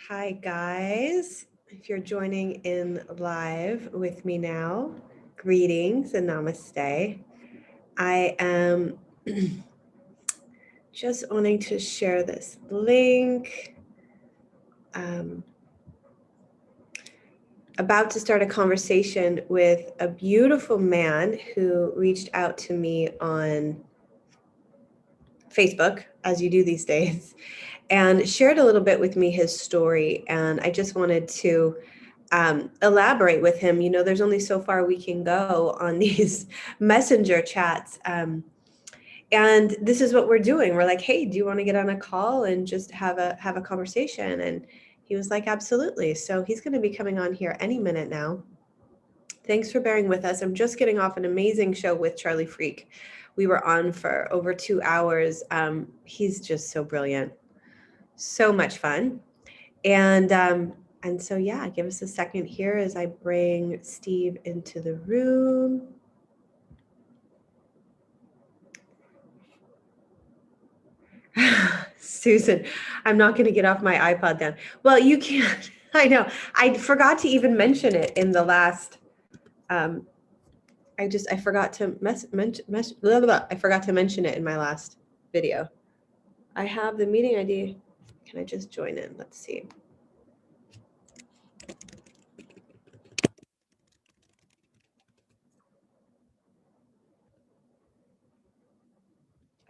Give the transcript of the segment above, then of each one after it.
Hi guys, if you're joining in live with me now, greetings and namaste. I am just wanting to share this link. About to start a conversation with a beautiful man who reached out to me on Facebook, as you do these days, and shared a little bit with me his story. And I just wanted to elaborate with him. You know, there's only so far we can go on these messenger chats. And this is what we're doing. We're like, hey, do you want to get on a call and just have a conversation? And he was like, absolutely. So he's going to be coming on here any minute now. Thanks for bearing with us. I'm just getting off an amazing show with Charlie Freak. We were on for over 2 hours. He's just so brilliant. So much fun. And so, yeah, give us a second here as I bring Steve into the room. Susan, I'm not going to get off my iPod then. Well, you can't. I know. I forgot to even mention it in the last. I forgot to I forgot to mention it in my last video. I have the meeting ID. Can I just join in? Let's see.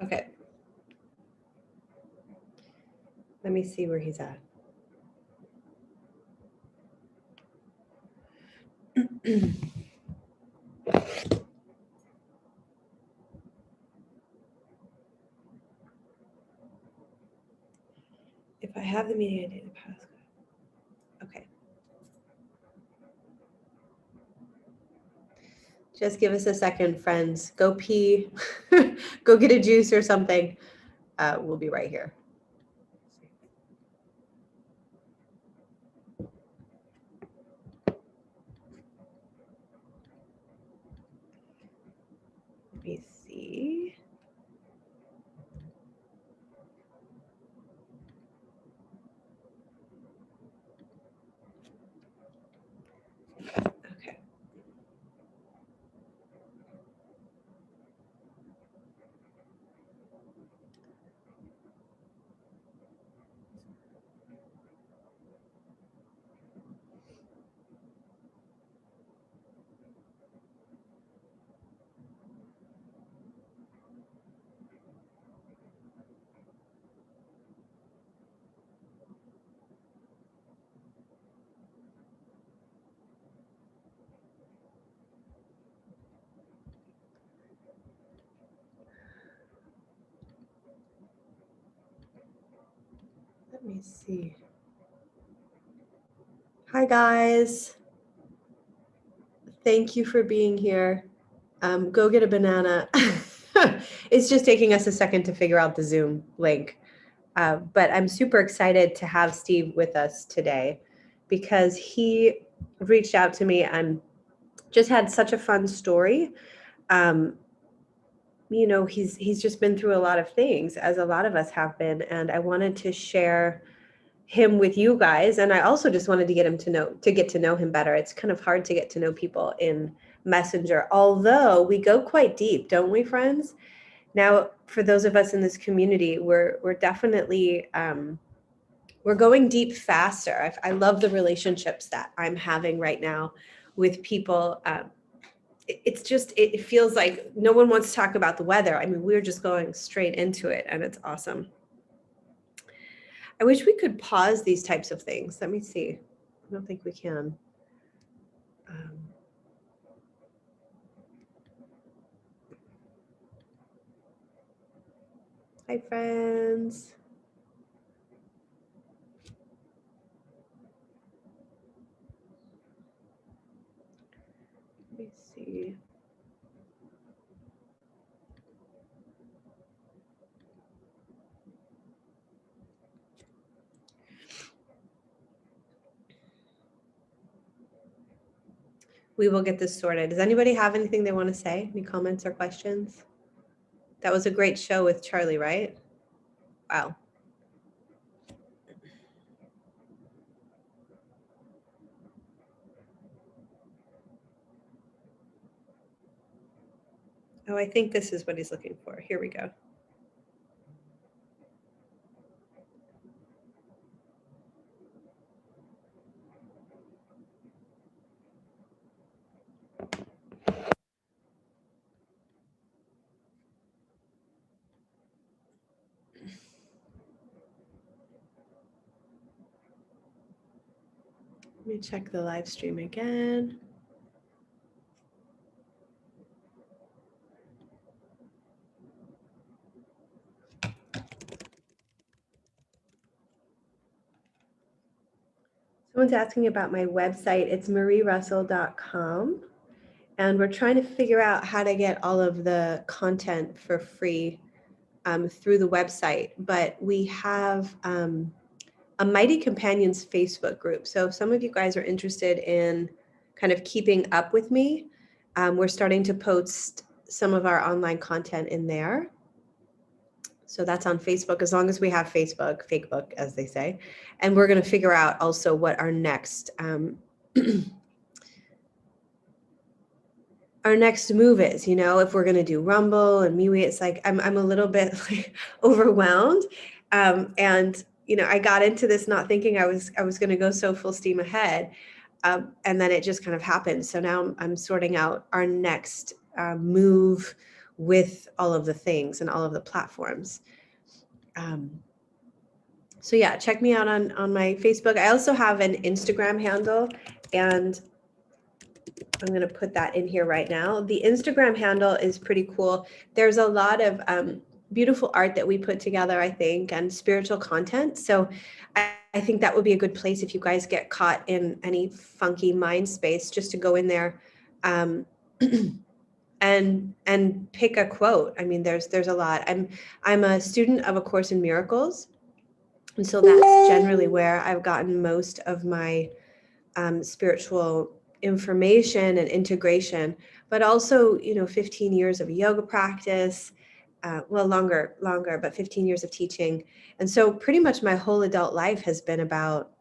Okay. Let me see where he's at. If I have the meeting ID, the passcode. Okay. Just give us a second, friends. Go pee, go get a juice or something. We'll be right here. Let me see. Okay. Let me see. Hi, guys. Thank you for being here. Go get a banana. It's just taking us a second to figure out the Zoom link. But I'm super excited to have Steve with us today because he reached out to me and just had such a fun story. You know, he's just been through a lot of things, as a lot of us have been, and I wanted to share him with you guys. And I also just wanted to get to know him better. It's kind of hard to get to know people in Messenger, although we go quite deep, don't we, friends? Now, for those of us in this community, we're definitely we're going deep faster. I love the relationships that I'm having right now with people. It feels like no one wants to talk about the weather. I mean, we're just going straight into it, and it's awesome. I wish we could pause these types of things. Let me see. I don't think we can. Hi, friends. Let me see. We will get this sorted. Does anybody have anything they want to say? Any comments or questions? That was a great show with Charlie, right? Wow. Oh, I think this is what he's looking for. Here we go. Let me check the live stream again. Someone's asking about my website. It's marierussel.com. And we're trying to figure out how to get all of the content for free through the website. But we have a Mighty Companions Facebook group. So if some of you guys are interested in kind of keeping up with me, we're starting to post some of our online content in there. So that's on Facebook, as long as we have Facebook, Fakebook, as they say. And we're going to figure out also what our next our next move is, you know, if we're going to do Rumble and MeWe. It's like I'm a little bit like overwhelmed. And you know, I got into this not thinking I was going to go so full steam ahead. And then it just kind of happened. So now I'm sorting out our next move with all of the things and all of the platforms. So yeah, check me out on my Facebook. I also have an Instagram handle, and I'm going to put that in here right now. The Instagram handle is pretty cool. There's a lot of beautiful art that we put together, I think, and spiritual content. So I think that would be a good place if you guys get caught in any funky mind space, just to go in there and pick a quote. I mean, there's a lot. I'm a student of A Course in Miracles. And so that's generally where I've gotten most of my spiritual information and integration, but also, you know, 15 years of yoga practice, well, longer, but 15 years of teaching. And so pretty much my whole adult life has been about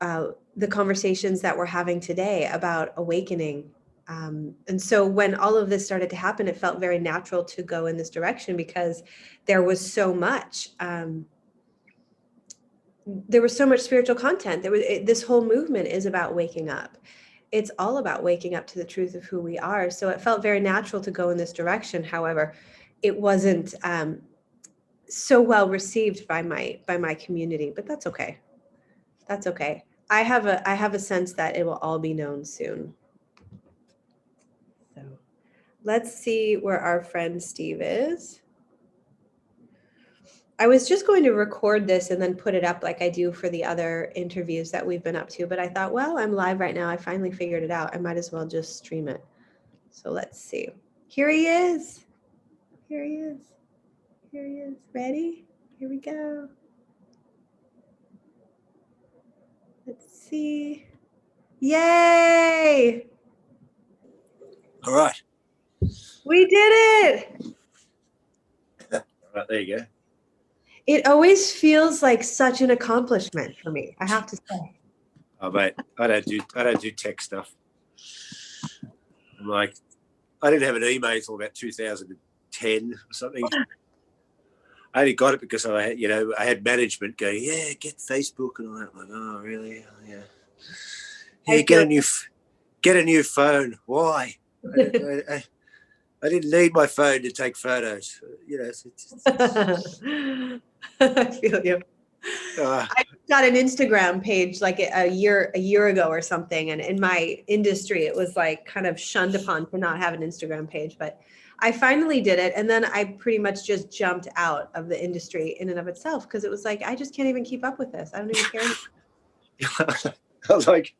the conversations that we're having today about awakening. And so when all of this started to happen, it felt very natural to go in this direction, because there was so much spiritual content. This whole movement is about waking up. It's all about waking up to the truth of who we are. So it felt very natural to go in this direction. However, it wasn't so well received by my community, but that's okay. That's okay. I have a sense that it will all be known soon. So let's see where our friend Steve is. I was just going to record this and then put it up like I do for the other interviews that we've been up to, but I thought, well, I'm live right now. I finally figured it out. I might as well just stream it. So let's see. Here he is. Here he is. Here he is. Ready? Here we go. Let's see. Yay! All right. We did it! All right, there you go. It always feels like such an accomplishment for me, I have to say. Oh, mate, I don't do tech stuff. I'm like, I didn't have an email until about 2010 or something. I only got it because I had management going, yeah, get Facebook and all that. I'm like, oh, really? Oh, yeah. Yeah, get a new phone. Why? I didn't need my phone to take photos. You know, I feel you. I got an Instagram page like a year ago or something, and in my industry, it was like kind of shunned upon to not have an Instagram page. But I finally did it, and then I pretty much just jumped out of the industry in and of itself, because it was like, I just can't even keep up with this. I don't even care. I was like,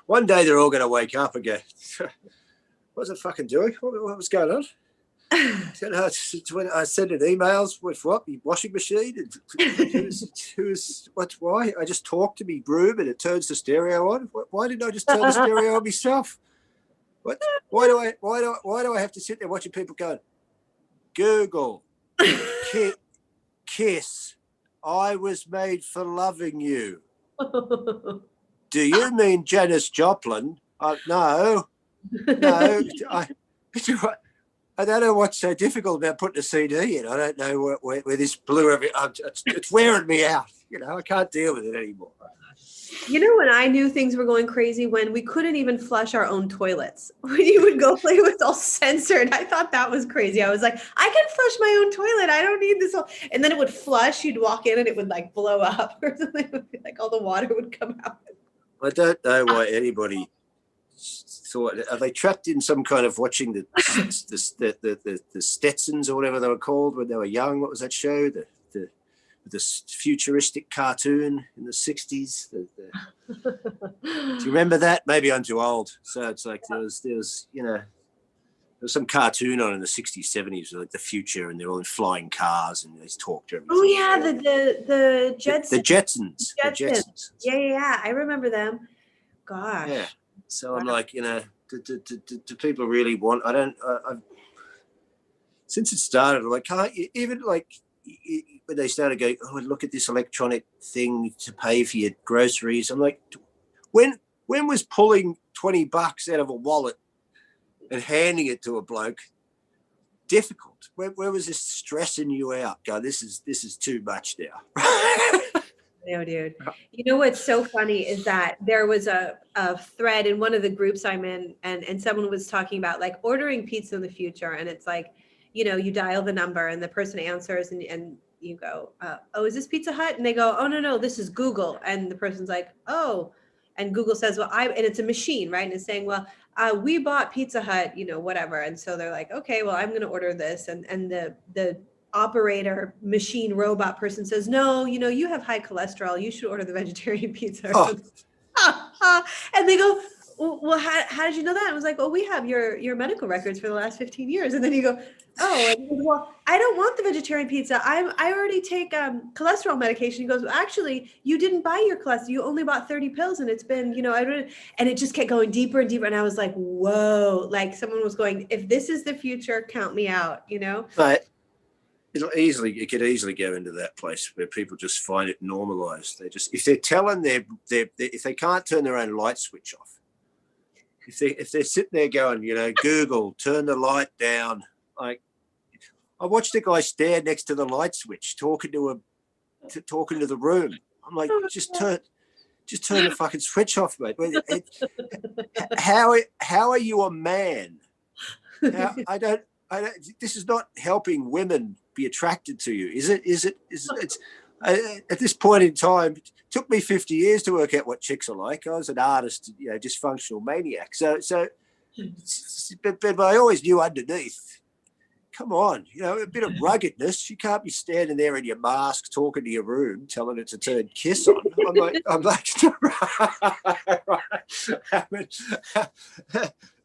one day they're all going to wake up and go, what's it fucking doing? What was going on? I sent in emails with what? The washing machine? Why? I just talk to me broom and it turns the stereo on. Why didn't I just turn the stereo on myself? What? Why do I have to sit there watching people go, Google, kiss, I was made for loving you. Do you mean Janis Joplin? No. I don't know what's so difficult about putting a CD in. I don't know where this blew every. It's wearing me out. I can't deal with it anymore. When I knew things were going crazy, when we couldn't even flush our own toilets, when you would go play with all censored, I thought that was crazy. I was like, I can flush my own toilet. I don't need this. And then it would flush. You'd walk in and it would like blow up or something. It would be like all the water would come out. I don't know why anybody thought. Are they trapped in some kind of watching the Stetsons or whatever they were called when they were young? What was that show? The futuristic cartoon in the 60s. Do you remember that? Maybe I'm too old. So it's like there was some cartoon on in the 60s, 70s, like the future, and they're all in flying cars and they talk to everybody. Oh yeah, the Jetsons. The Jetsons. The Jetsons. Yeah. I remember them. Gosh. Yeah. So I'm like, do people really want? I've since it started, I'm like, can't you even like. When they started going, oh, look at this electronic thing to pay for your groceries. I'm like, when was pulling $20 out of a wallet and handing it to a bloke difficult? Where was this stressing you out? Go, this is too much now. No, dude. You know what's so funny is that there was a thread in one of the groups I'm in, and someone was talking about like ordering pizza in the future, and it's like, you dial the number and the person answers and you go, oh, is this Pizza Hut? And they go, oh, no, this is Google. And the person's like, oh, and Google says, well, and it's a machine, right? And it's saying, well, we bought Pizza Hut, whatever. And so they're like, okay, well, I'm going to order this. And the operator machine robot person says, no, you have high cholesterol. You should order the vegetarian pizza. And they go, well, how did you know that? I was like, well, we have your medical records for the last 15 years. And then you go, oh, and he goes, well, I don't want the vegetarian pizza. I already take cholesterol medication. He goes, well, actually, you didn't buy your cholesterol. You only bought 30 pills. And it's been, and it just kept going deeper and deeper. And I was like, whoa, like someone was going, if this is the future, count me out, But it could easily go into that place where people just find it normalized. If they're telling if they can't turn their own light switch off, if they're sitting there going, Google, turn the light down. Like, I watched a guy stand next to the light switch, talking to the room. I'm like, just turn the fucking switch off, mate. How are you a man? I don't. This is not helping women be attracted to you, is it? It's at this point in time. It took me 50 years to work out what chicks are like. I was an artist, dysfunctional maniac. But I always knew underneath. Come on, a bit of ruggedness. You can't be standing there in your mask, talking to your room, telling it to turn kiss on. I'm like,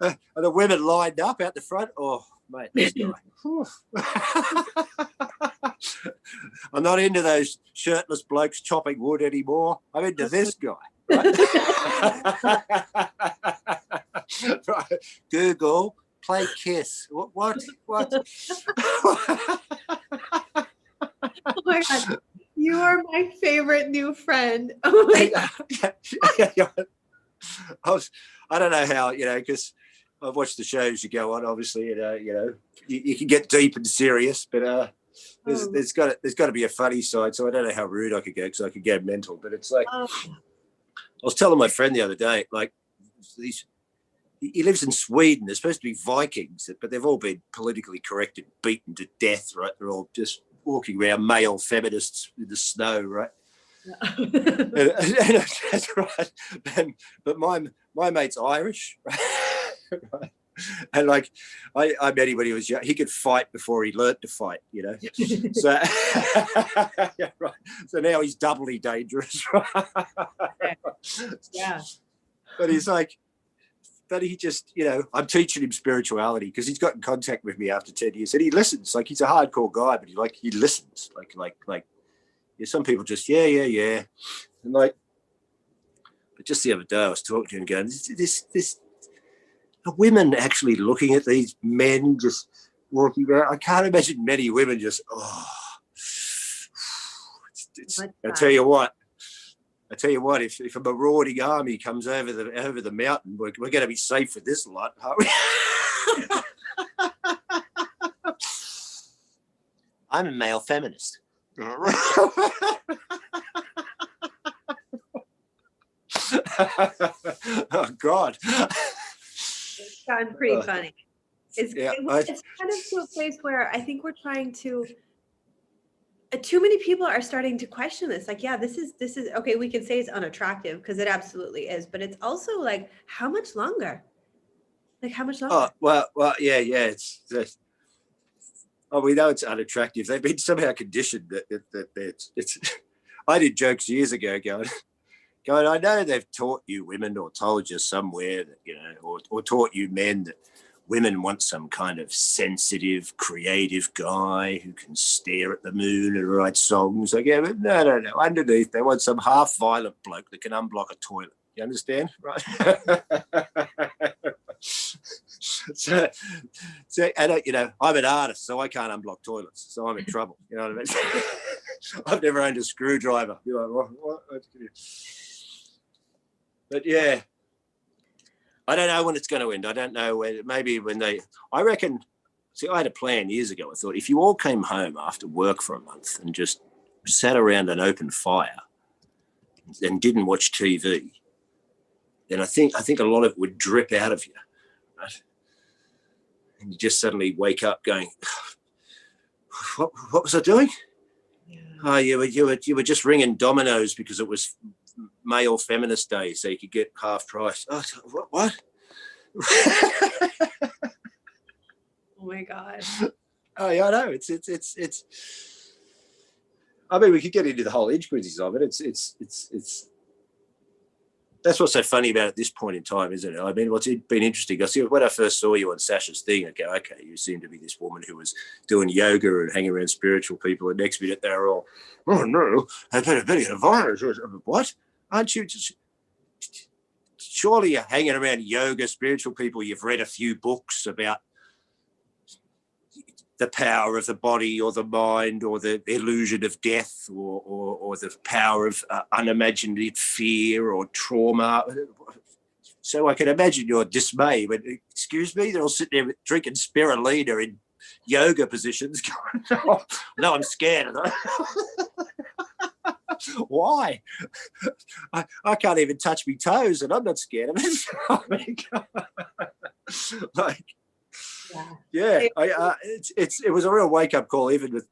are the women lined up out the front? Oh, mate, this guy. I'm not into those shirtless blokes chopping wood anymore. I'm into this guy. Right? Right. Google. Play Kiss. What? Oh my God. You are my favorite new friend. Oh my God. I don't know how, because I've watched the shows you go on, obviously, you can get deep and serious, but there's got to be a funny side. So I don't know how rude I could go because I could go mental. But it's like, I was telling my friend the other day, like he lives in Sweden. They're supposed to be Vikings, but they've all been politically correct and beaten to death, right? They're all just walking around, male feminists in the snow, right? Yeah. and that's right. But my mate's Irish, right? And like I met him when he was young. He could fight before he learnt to fight, So, yeah, right. So now he's doubly dangerous, right? Yeah. But he's like, but he just, I'm teaching him spirituality because he's got in contact with me after 10 years and he listens. Like, he's a hardcore guy, but he listens. Like some people just, yeah. And like, but just the other day I was talking to him going, this are women actually looking at these men just walking around? I can't imagine many women just, I tell you what, if a marauding army comes over the mountain, we're going to be safe with this lot, aren't we? I'm a male feminist. Oh God. It's gotten pretty funny. It's kind of to a place where I think we're trying to, too many people are starting to question this. Like, yeah, this is okay. We can say it's unattractive because it absolutely is, but it's also like, how much longer? Like, how much longer? Oh, well, yeah. We know it's unattractive. They've been somehow conditioned that it's. I did jokes years ago going, I know they've taught you women or told you somewhere that, or taught you men that women want some kind of sensitive, creative guy who can stare at the moon and write songs. Like, yeah, but no. Underneath, they want some half-violent bloke that can unblock a toilet. You understand? Right? So and I'm an artist, so I can't unblock toilets, so I'm in trouble. You know what I mean? I've never owned a screwdriver. You're like, what? But yeah, I don't know when it's going to end. I don't know when. Maybe when I reckon. See, I had a plan years ago. I thought if you all came home after work for a month and just sat around an open fire and didn't watch TV, then I think a lot of it would drip out of you, right? And you just suddenly wake up going, what was I doing? Yeah. Oh, you were just ringing dominoes because it was male feminist day, so you could get half price. Oh, what? Oh my God. Oh yeah, I know. It's. I mean, we could get into the whole intricacies of it. It's. That's what's so funny about it at this point in time, isn't it? I mean, what's been interesting, I see when I first saw you on Sasha's thing, I go, okay, you seem to be this woman who was doing yoga and hanging around spiritual people, and next minute they're all, oh no, I better get a virus. What? Aren't you just, surely you're hanging around yoga, spiritual people, you've read a few books about the power of the body or the mind or the illusion of death or the power of unimaginative fear or trauma. So I can imagine your dismay when, excuse me, they're all sitting there drinking spirulina in yoga positions going, no, I'm scared. Why? I can't even touch my toes and I'm not scared of it. Like, yeah, it was a real wake-up call, even with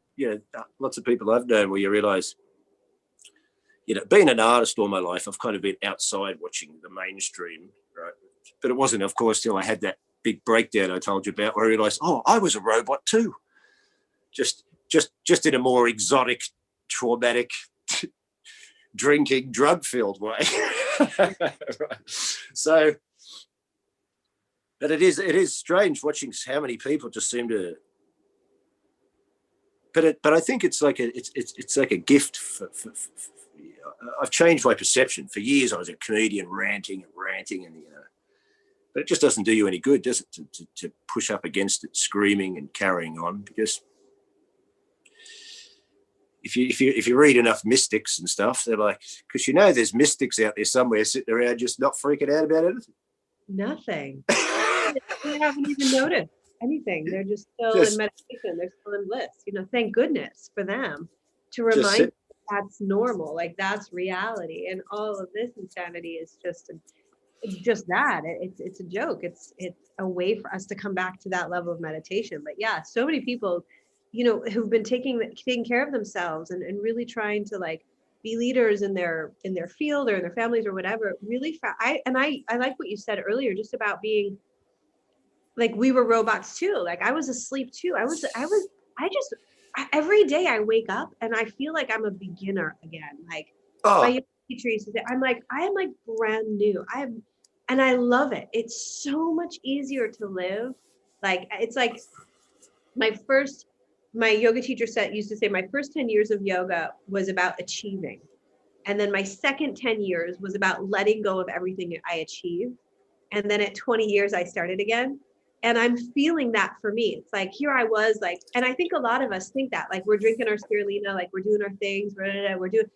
lots of people I've known, where you realise, being an artist all my life, I've kind of been outside watching the mainstream, right? But it wasn't, of course, till I had that big breakdown I told you about, where I realised, oh, I was a robot too, just in a more exotic, traumatic, drinking, drug-filled way. So. But it is strange watching how many people just seem to. But I think it's like a gift. I've changed my perception. For years, I was a comedian ranting, and but it just doesn't do you any good, does it? To push up against it, screaming and carrying on, because if you read enough mystics and stuff, they're like, because there's mystics out there somewhere sitting around just not freaking out about anything. Nothing. They haven't even noticed anything. They're just still in meditation. They're still in bliss. Thank goodness for them to remind you that's normal. Like, that's reality. And all of this insanity is it's just that. It's a joke. It's a way for us to come back to that level of meditation. But yeah, so many people, who've been taking care of themselves and really trying to like be leaders in their field or in their families or whatever. Really, I like what you said earlier, just about being like, we were robots too. Like, I was asleep too. Every day I wake up and I feel like I'm a beginner again. Like, my teacher used to say, I am like brand new. And I love it. It's so much easier to live. Like, it's like my yoga teacher used to say, my first 10 years of yoga was about achieving. And then my second 10 years was about letting go of everything I achieved. And then at 20 years, I started again. And I'm feeling that for me. It's like, here I was like, and I think a lot of us think that, like, we're drinking our spirulina, like we're doing our things, we're doing,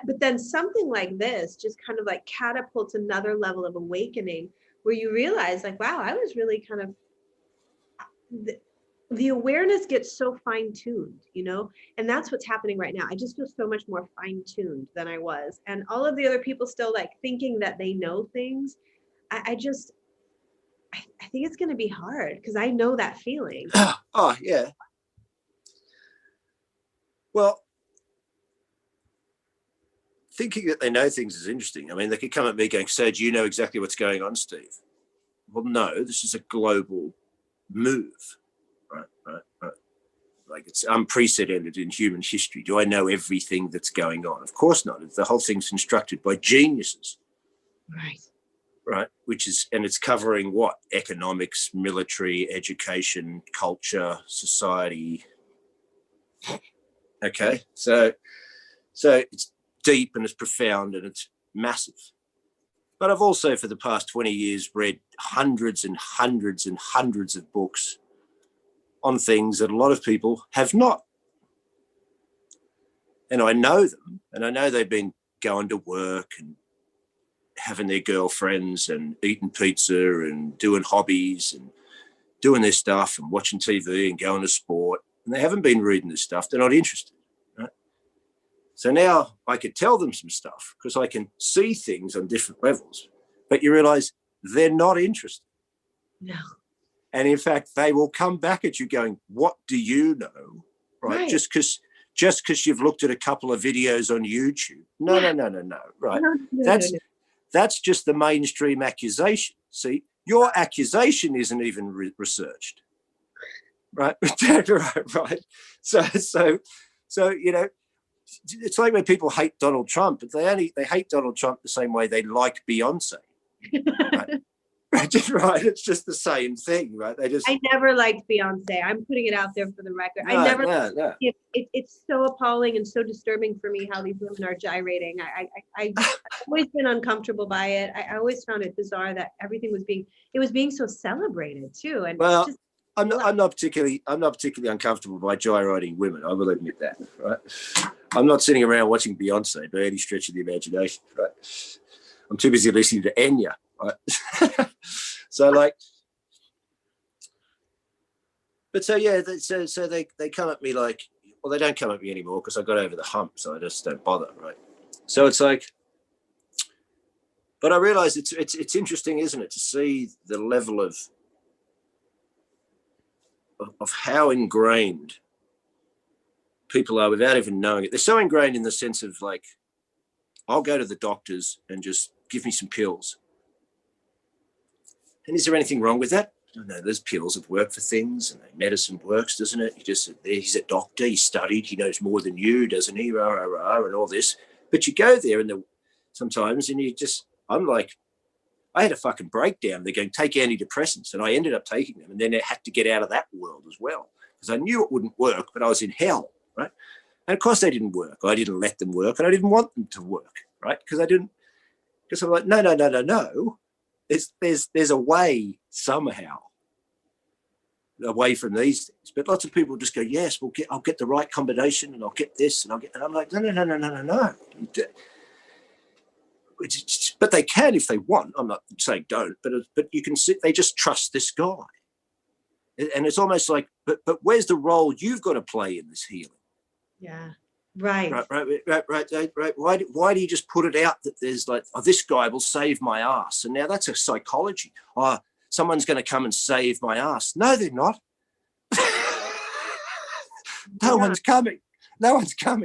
but then something like this just kind of like catapults another level of awakening where you realize like, wow, I was really kind of, the awareness gets so fine-tuned, you know, and that's what's happening right now. I just feel so much more fine-tuned than I was. And all of the other people still like thinking that they know things. I think it's going to be hard because I know that feeling. Oh, yeah. Well, thinking that they know things is interesting. I mean, they could come at me going, so do you know exactly what's going on, Steve? Well, no, this is a global move. Right. Like, it's unprecedented in human history. Do I know everything that's going on? Of course not. The whole thing's constructed by geniuses. Right. Which is, and it's covering what? Economics, military, education, culture, society. Okay. So it's deep and it's profound and it's massive. But I've also, for the past 20 years, read hundreds and hundreds and hundreds of books on things that a lot of people have not. And I know them, and I know they've been going to work and having their girlfriends and eating pizza and doing hobbies and doing their stuff and watching TV and going to sport. And they haven't been reading this stuff. They're not interested. Right? So now I could tell them some stuff because I can see things on different levels. But you realize they're not interested. No. And in fact, they will come back at you going, what do you know? Right. Just because you've looked at a couple of videos on YouTube. No. Right. That's just the mainstream accusation. See, your accusation isn't even researched. Right. Right. So, you know, it's like when people hate Donald Trump, but they hate Donald Trump the same way they like Beyonce. Right. Right, it's just the same thing, right? I never liked Beyonce. I'm putting it out there for the record. No. It's so appalling and so disturbing for me how these women are gyrating. I've always been uncomfortable by it. I always found it bizarre that everything was being so celebrated too. And well, I'm not particularly uncomfortable by gyrating women. I will admit that, right? I'm not sitting around watching Beyonce by any stretch of the imagination, right? I'm too busy listening to Enya. Right. So like, but so yeah, so they come at me like, well, they don't come at me anymore because I got over the hump, so I just don't bother, right? So it's like, but I realize it's interesting, isn't it, to see the level of how ingrained people are without even knowing it. They're so ingrained in the sense of like, I'll go to the doctors and just give me some pills. And is there anything wrong with that? No, there's pills that work for things, and medicine works, doesn't it? He's a doctor, he studied, he knows more than you, doesn't he? Rah, rah, rah, and all this. But you go there and sometimes, and I'm like, I had a fucking breakdown. They're going, take antidepressants, and I ended up taking them, and then I had to get out of that world as well because I knew it wouldn't work, but I was in hell, right? And of course they didn't work. I didn't let them work, and I didn't want them to work, right? Because I'm like, no. There's a way somehow away from these things, but lots of people just go, yes, I'll get the right combination, and I'll get this, and I'm like, no. But they can if they want. I'm not saying don't, but you can see they just trust this guy, and it's almost like, but where's the role you've got to play in this healing? Yeah. Right. Why do you just put it out that there's like, oh, this guy will save my ass? And now that's a psychology. Oh, someone's going to come and save my ass. No, they're not. No one's coming.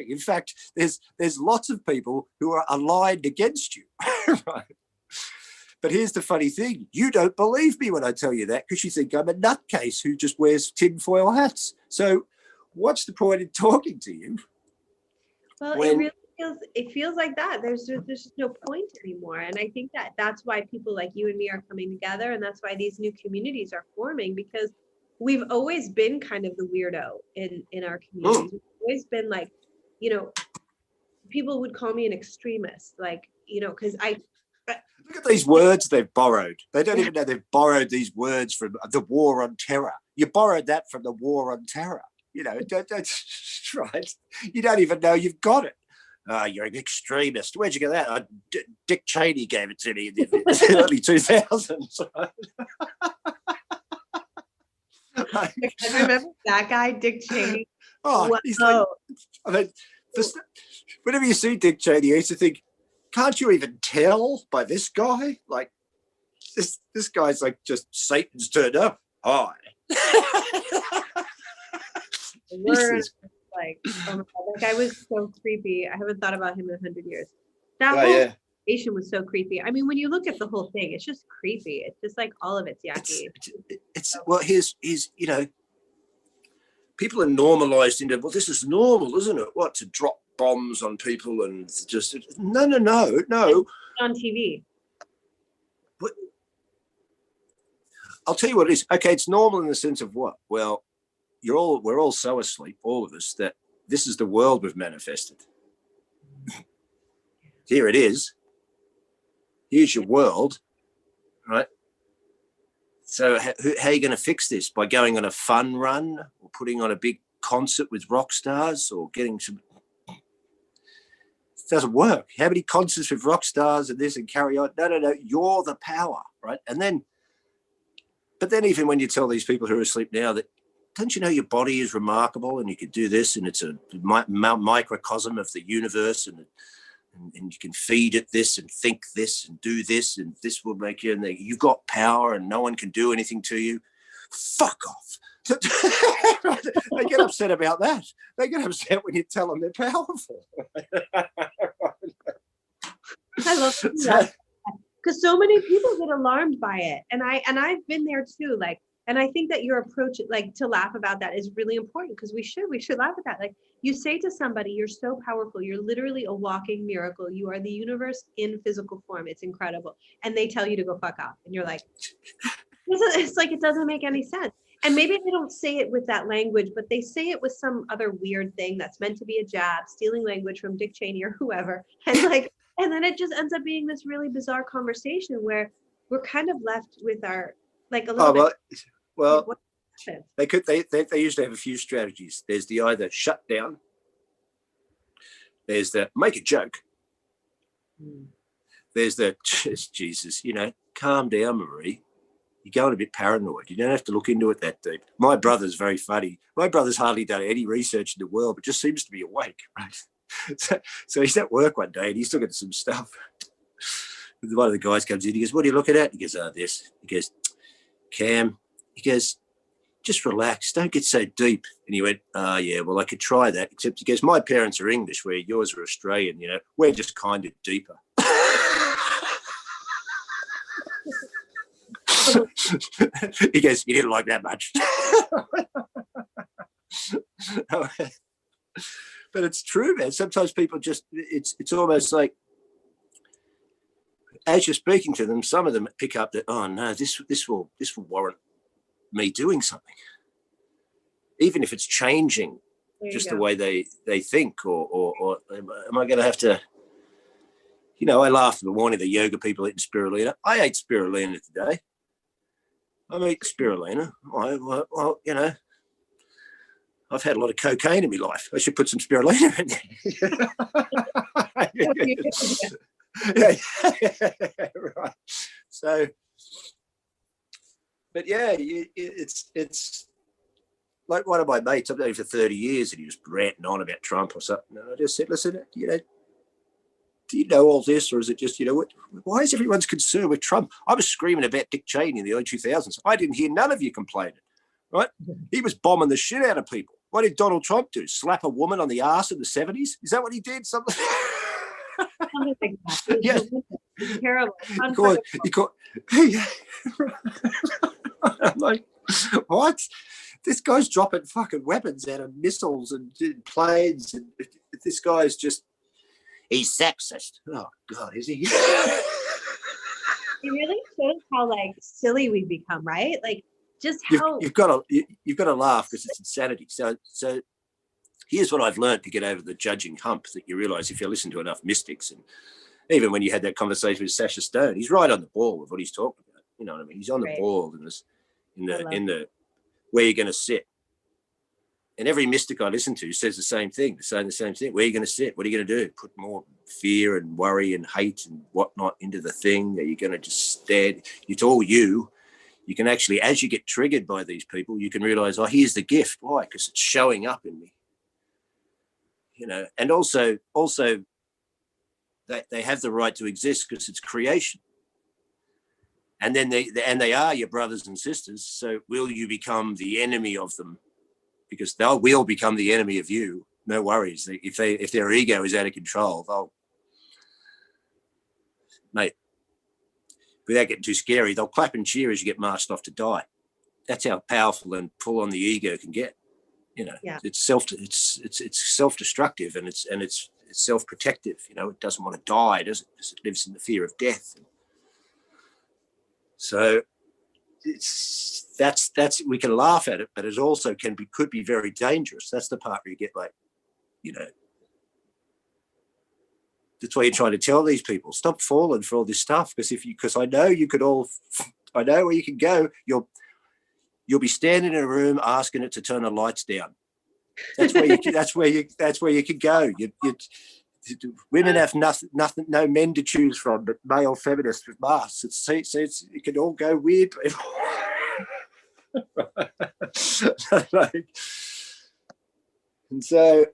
In fact, there's lots of people who are aligned against you. Right? But here's the funny thing. You don't believe me when I tell you that because you think I'm a nutcase who just wears tinfoil hats. So what's the point in talking to you? Well, it feels like that. There's just no point anymore. And I think that's why people like you and me are coming together. And that's why these new communities are forming, because we've always been kind of the weirdo in our communities. We've always been like, you know, people would call me an extremist, like, you know, because look at these words they've borrowed. They don't even know they've borrowed these words from the war on terror. You borrowed that from the war on terror. You know, don't right. You don't even know you've got it. You're an extremist. Where'd you get that? Dick Cheney gave it to me in the early 2000s. Like, I remember that guy, Dick Cheney. Oh, Wow. he's like, I mean, whenever you see Dick Cheney, you used to think, can't you even tell by this guy? Like, this guy's like just Satan's turned up. Hi. Like, oh my God, that guy was so creepy. I haven't thought about him in 100 years. That whole situation was so creepy. I mean, when you look at the whole thing, it's just creepy. It's just like all of it's yucky. Well, here's you know, people are normalized into, well, this is normal, isn't it? What, to drop bombs on people and just no. On TV. But I'll tell you what it is. Okay, it's normal in the sense of what? Well, we're all so asleep, all of us, that this is the world we've manifested. Here it is. Here's your world, right? So how are you going to fix this? By going on a fun run or putting on a big concert with rock stars or getting some... It doesn't work. How many concerts with rock stars and this and carry on? No. You're the power, right? But then even when you tell these people who are asleep now that, don't you know your body is remarkable and you could do this and it's a microcosm of the universe and you can feed it this and think this and do this and this will make you, and you've got power and no one can do anything to you. Fuck off. They get upset about that. They get upset when you tell them they're powerful. I love that. Because so many people get alarmed by it. And I've been there too. Like, and I think that your approach, like, to laugh about that is really important, because we should laugh at that. Like, you say to somebody, you're so powerful. You're literally a walking miracle. You are the universe in physical form. It's incredible. And they tell you to go fuck off. And you're like, it's like, it doesn't make any sense. And maybe they don't say it with that language, but they say it with some other weird thing that's meant to be a jab, stealing language from Dick Cheney or whoever. And like, and then it just ends up being this really bizarre conversation where we're kind of left with our, like, a little bit. Well, they usually have a few strategies. There's the either shut down. There's the make a joke. There's the Jesus, calm down, Marie. You're going a bit paranoid. You don't have to look into it that deep. My brother's very funny. My brother's hardly done any research in the world, but just seems to be awake, right? So he's at work one day and he's looking at some stuff. One of the guys comes in, he goes, "What are you looking at?" He goes, "This." He goes, "Cam," he goes, "just relax, don't get so deep." And he went, "Oh, yeah, well, I could try that." Except he goes, "My parents are English, where yours are Australian, we're just kind of deeper." He goes, "You didn't like that much." But it's true, man. Sometimes people just, it's almost like, as you're speaking to them, some of them pick up that, oh no, this will warrant me doing something, even if it's changing just the way they think, or am I going to have to? I laughed at one of the yoga people eating spirulina. I ate spirulina today. I'm eating spirulina. Well, I've had a lot of cocaine in my life. I should put some spirulina in there. Yeah, right. So, but yeah, it's like one of my mates. I've known him for 30 years, and he was ranting on about Trump or something. And I just said, "Listen, do you know all this, or is it just, why is everyone's concerned with Trump? I was screaming about Dick Cheney in the early 2000s. I didn't hear none of you complaining, right? He was bombing the shit out of people. What did Donald Trump do? Slap a woman on the ass in the 70s? Is that what he did? Something like that. Yeah. It's terrible. I'm like, what? This guy's dropping fucking weapons out of missiles and planes, and this guy's just, he's sexist. Oh God, is he? It really shows how silly we've become, right? Like, just how you've got to laugh, because it's insanity. So here's what I've learned to get over the judging hump, that you realise if you listen to enough mystics, and even when you had that conversation with Sacha Stone, he's right on the ball with what he's talking about. You know what I mean? He's on the ball in the where you're going to sit. And every mystic I listen to says the same thing. They're saying the same thing. Where are you going to sit? What are you going to do? Put more fear and worry and hate and whatnot into the thing? Are you going to just stare? It's all you. You can actually, as you get triggered by these people, you can realize, oh, here's the gift. Why? Because it's showing up in me. You know, and also they have the right to exist because it's creation. And then they are your brothers and sisters. So will you become the enemy of them? Because they will become the enemy of you. No worries. If their ego is out of control, mate, without getting too scary, they'll clap and cheer as you get marched off to die. That's how powerful and full on the ego can get. You know, yeah. It's self-destructive and it's self-protective. You know, it doesn't want to die, does it? Because it lives in the fear of death. So that's we can laugh at it, but it also could be very dangerous. That's the part where you get like, you know, that's why you're trying to tell these people, stop falling for all this stuff. Because I know you could all, I know where you can go. You'll be standing in a room asking it to turn the lights down. That's where you can go. Women have nothing, no men to choose from, but male feminists with masks. It can all go weird. And so,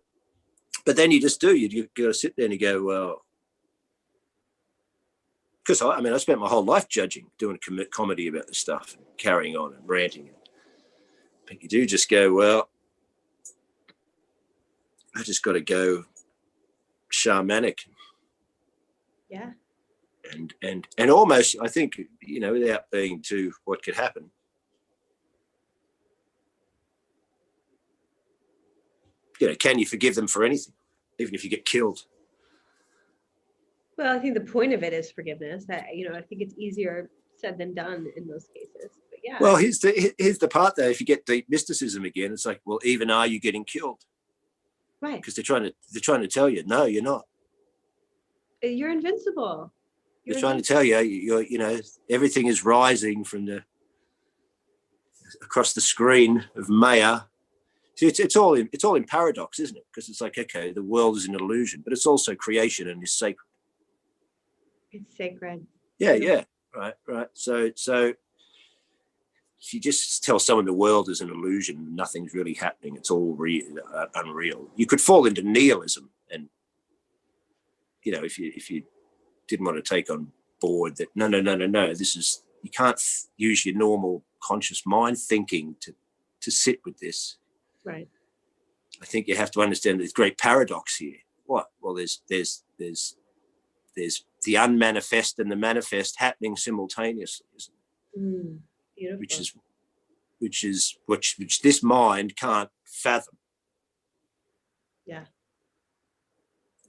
but then you just do. You got to sit there and you go, well, because I spent my whole life judging, doing comedy about this stuff, and carrying on and ranting. But you do just go, well, I just got to go shamanic. Yeah. And almost, I think, you know, without being too what could happen, you know, can you forgive them for anything, even if you get killed? Well, I think the point of it is forgiveness. You know, I think it's easier said than done in those cases. But yeah. Well, here's the part though. If you get deep mysticism again, it's like, well, even are you getting killed? Right. Because they're trying to tell you, no, you're not. You're invincible. They're trying to tell you, you know, everything is rising from across the screen of Maya. See, it's all in paradox, isn't it? Because it's like, okay, the world is an illusion, but it's also creation and is sacred. It's sacred. Yeah. Right. So if you just tell someone the world is an illusion, nothing's really happening, it's all unreal. You could fall into nihilism, and you know, if you didn't want to take on board that no, this is, you can't use your normal conscious mind thinking to sit with this. Right. I think you have to understand there's great paradox here. What? Well, there's the unmanifest and the manifest happening simultaneously, isn't it? Beautiful. Which this mind can't fathom. Yeah.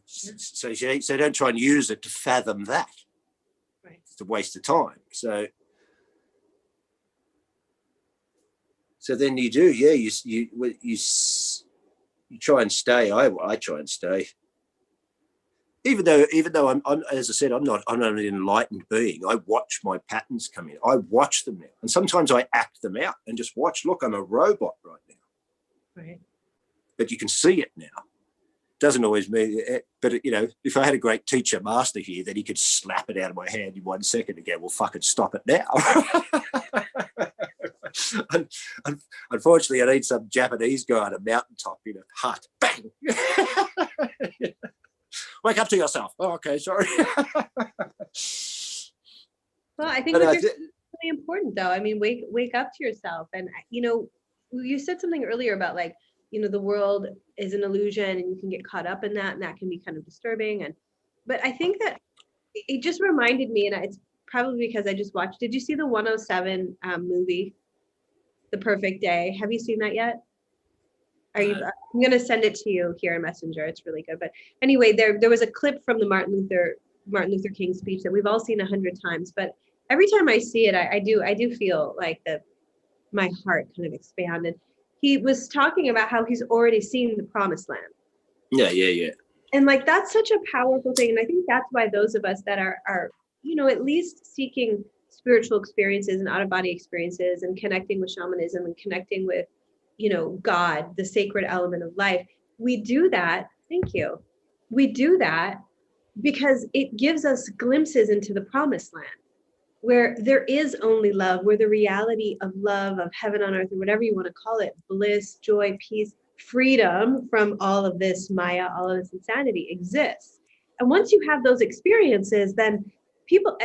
So don't try and use it to fathom that. Right. It's a waste of time. So then you do, yeah. You try and stay. I try and stay. Even though I'm, as I said, I'm not an enlightened being. I watch my patterns come in. I watch them now, and sometimes I act them out and just watch. Look, I'm a robot right now. Right. But you can see it now. Doesn't always mean, but you know, if I had a great teacher master here, then he could slap it out of my hand in 1 second and go, well, fucking stop it now. Unfortunately, I need some Japanese guy on a mountaintop in a hut. Bang! Wake up to yourself. Oh, okay, sorry. Well, I think it's really important, though. I mean, wake up to yourself. And, you know, you said something earlier about, like, you know, the world is an illusion and you can get caught up in that, and that can be kind of disturbing. But I think that it just reminded me, and it's probably because I just watched, did you see the 107 movie, The Perfect Day? Have you seen that yet? I'm going to send it to you here in Messenger. It's really good. But anyway, there was a clip from the Martin Luther King speech that we've all seen 100 times. But every time I see it, I do feel like my heart kind of expanded. He was talking about how he's already seen the promised land. Yeah. And like, that's such a powerful thing. And I think that's why those of us that are, you know, at least seeking spiritual experiences and out-of-body experiences and connecting with shamanism and connecting with, you know, God, the sacred element of life, we do that. Thank you. We do that because it gives us glimpses into the promised land. where there is only love, where the reality of love, of heaven on earth, or whatever you want to call it, bliss, joy, peace, freedom from all of this Maya, all of this insanity exists. And once you have those experiences, then people,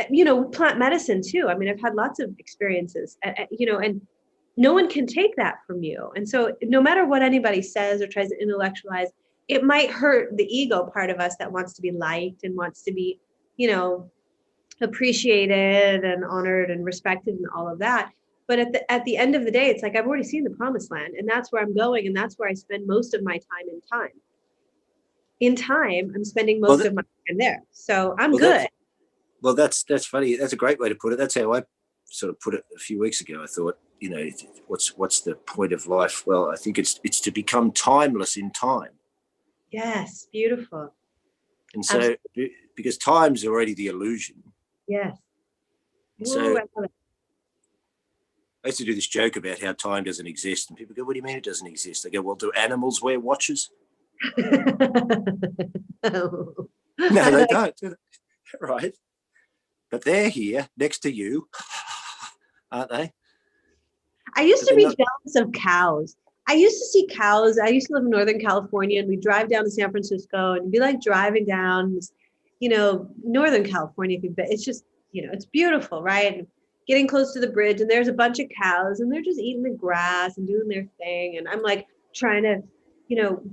plant medicine too. I mean, I've had lots of experiences, and no one can take that from you. And so no matter what anybody says or tries to intellectualize, it might hurt the ego part of us that wants to be liked and wants to be, appreciated and honored and respected and all of that. But at the end of the day, it's like, I've already seen the promised land, and that's where I'm going. And that's where I spend most of my time in time. In time, I'm spending most of my time there. So I'm good. That's funny. That's a great way to put it. That's how I sort of put it a few weeks ago. I thought, what's the point of life? Well, I think it's to become timeless in time. Yes, beautiful. And so, absolutely. Because time's already the illusion. Yes. So I used to do this joke about how time doesn't exist, and people go, "What do you mean it doesn't exist?" I go, "Well, do animals wear watches?" No, they don't. Right? But they're here next to you, aren't they? I used to be jealous of cows. I used to see cows. I used to live in Northern California, and we'd drive down to San Francisco, and it'd be like driving down, Northern California. It's just, it's beautiful, right? And getting close to the bridge, and there's a bunch of cows, and they're just eating the grass and doing their thing. And I'm like trying to,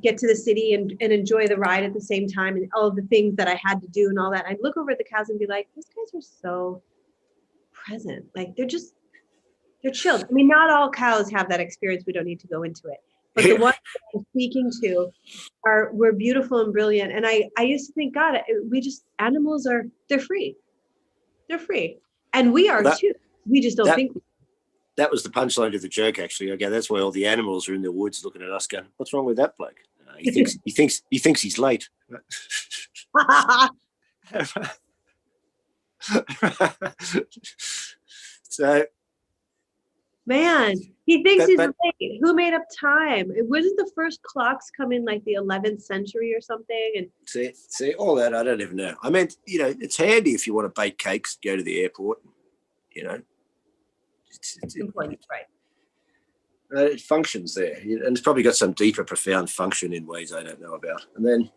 get to the city and enjoy the ride at the same time, and all of the things that I had to do and all that. I'd look over at the cows and be like, these guys are so present. Like they're chilled. I mean, not all cows have that experience. We don't need to go into it. But the ones that I'm speaking to were beautiful and brilliant. And I used to think, God, animals they're free. They're free. And we are too. We just don't think. That was the punchline to the joke, actually. Okay, that's why all the animals are in the woods looking at us going, "What's wrong with that bloke? He thinks he's late." So, man, he thinks he's late. Who made up time? Wasn't the first clocks come in like the 11th century or something? And see all that, I don't even know. I mean, it's handy if you want to bake cakes, go to the airport. It's important, right? It functions there, and it's probably got some deeper, profound function in ways I don't know about. And then,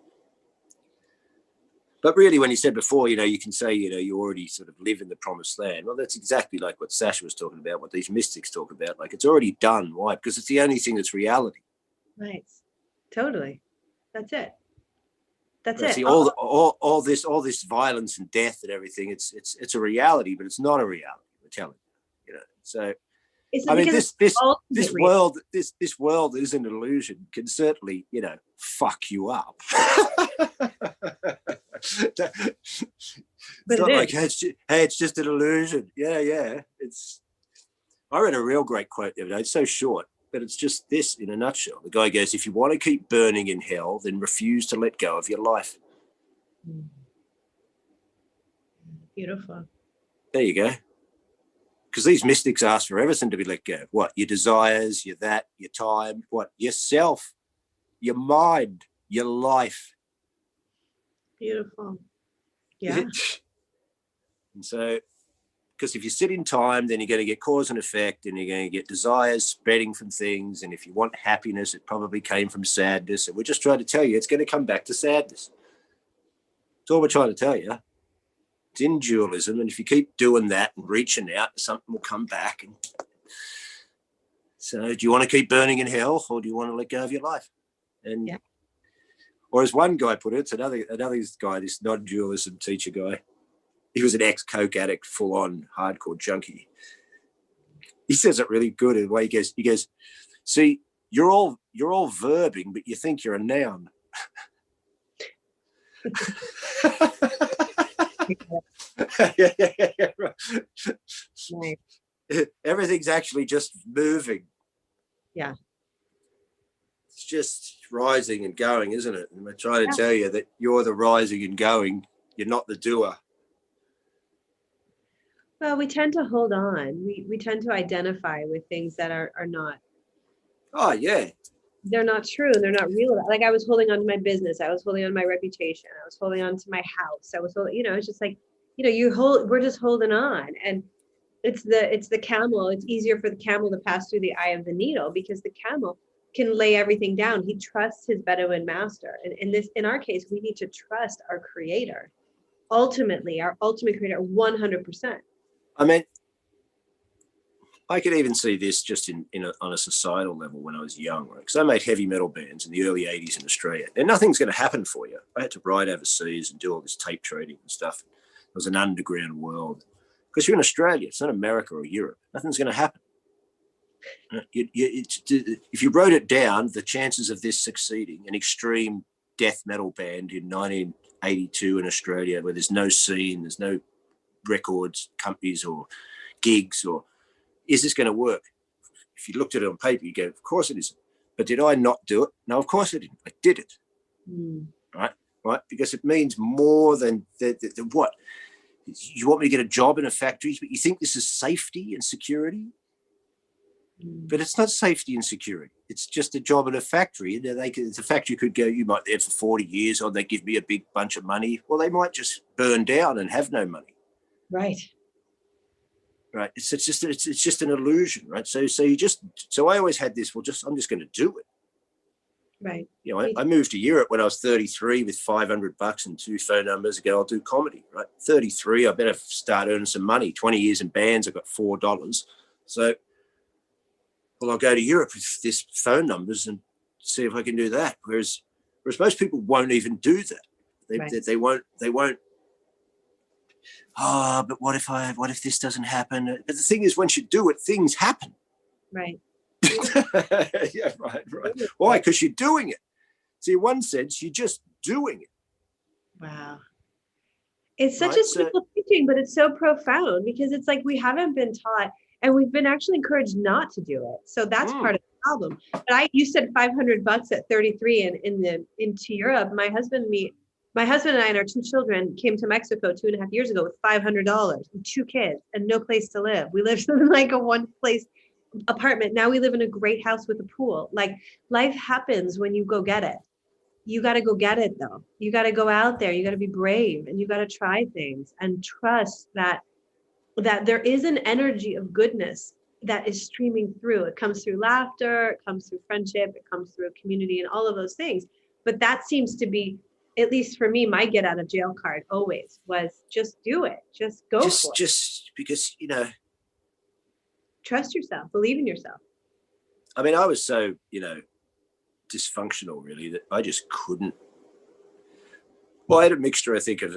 but really, when you said before, you can say, you already sort of live in the promised land. Well, that's exactly like what Sasha was talking about, what these mystics talk about. Like, it's already done. Why? Because it's the only thing that's reality. Right. Totally. That's it. That's it. See, all this violence and death and everything. It's a reality, but it's not a reality. We're telling you. So. I mean, this world is an illusion. Can certainly, fuck you up. It's not like, hey, it's just an illusion. Yeah. I read a real great quote the other day. It's so short, but it's just this in a nutshell. The guy goes, "If you want to keep burning in hell, then refuse to let go of your life." Beautiful. There you go. Because these mystics ask for everything to be let go. What? Your desires, your time, what? Yourself, your mind, your life. Beautiful. Yeah. And so, because if you sit in time, then you're going to get cause and effect, and you're going to get desires spreading from things. And if you want happiness, it probably came from sadness. And we're just trying to tell you it's going to come back to sadness. That's all we're trying to tell you. It's in dualism, and if you keep doing that and reaching out, something will come back. And so, do you want to keep burning in hell, or do you want to let go of your life? And or as one guy put it, it's another guy, this non-dualism teacher guy. He was an ex-coke addict, full-on hardcore junkie. He says it really good in the way he goes, "See, you're all verbing, but you think you're a noun." Yeah, right. Nice. Everything's actually just moving. Yeah. It's just rising and going, isn't it? And we're trying to tell you that you're the rising and going. You're not the doer. Well, we tend to hold on. We tend to identify with things that are not. Oh, yeah. They're not true. They're not real. Like I was holding on to my business. I was holding on to my reputation. I was holding on to my house. I was holding, it's just like, we're just holding on. And It's the camel. It's easier for the camel to pass through the eye of the needle because the camel can lay everything down. He trusts his Bedouin master. And in our case, we need to trust our creator. Ultimately, our ultimate creator, 100%. I mean, I could even see this just on a societal level when I was young, right? Because I made heavy metal bands in the early 80s in Australia. And nothing's going to happen for you. I had to ride overseas and do all this tape trading and stuff. It was an underground world. Because you're in Australia, it's not America or Europe. Nothing's going to happen. If you wrote it down, the chances of this succeeding, an extreme death metal band in 1982 in Australia, where there's no scene, there's no records, companies or gigs, or is this going to work? If you looked at it on paper, you go, of course it isn't. But did I not do it? No, of course I didn't. I did it. Right? Because it means more than what? You want me to get a job in a factory, but you think this is safety and security? But it's not safety and security. It's just a job in a factory. The factory could go, you might be there for 40 years, or they give me a big bunch of money. Well, they might just burn down and have no money. Right. Right. It's just an illusion, right? So I always had this, I'm just going to do it. Right. You know, I moved to Europe when I was 33 with $500 and 2 phone numbers ago. I'll do comedy, right? 33, I better start earning some money. 20 years in bands, I got $4. So, well, I'll go to Europe with this phone numbers and see if I can do that. Whereas most people won't even do that. They won't. Oh, but what if this doesn't happen? But the thing is, once you do it, things happen. Right. Yeah, right. Why? Because you're doing it. See, in one sense, you're just doing it. Wow. It's such a simple teaching, but it's so profound because it's like we haven't been taught, and we've been actually encouraged not to do it. So that's part of the problem. But you said $500 at 33 and into Europe. My husband and I and our 2 children came to Mexico 2.5 years ago with $500 and 2 kids and no place to live. We lived in like a one place apartment. Now we live in a great house with a pool. Like, life happens when you go get it. You got to go get it though. You got to go out there. You got to be brave and you got to try things and trust that there is an energy of goodness that is streaming through. It comes through laughter, it comes through friendship, it comes through community and all of those things. But that seems to be, at least for me, my get out of jail card always was just do it. Just go for it. Just because, trust yourself, believe in yourself. I mean, I was so, dysfunctional really that I just couldn't. Well, I had a mixture, I think, of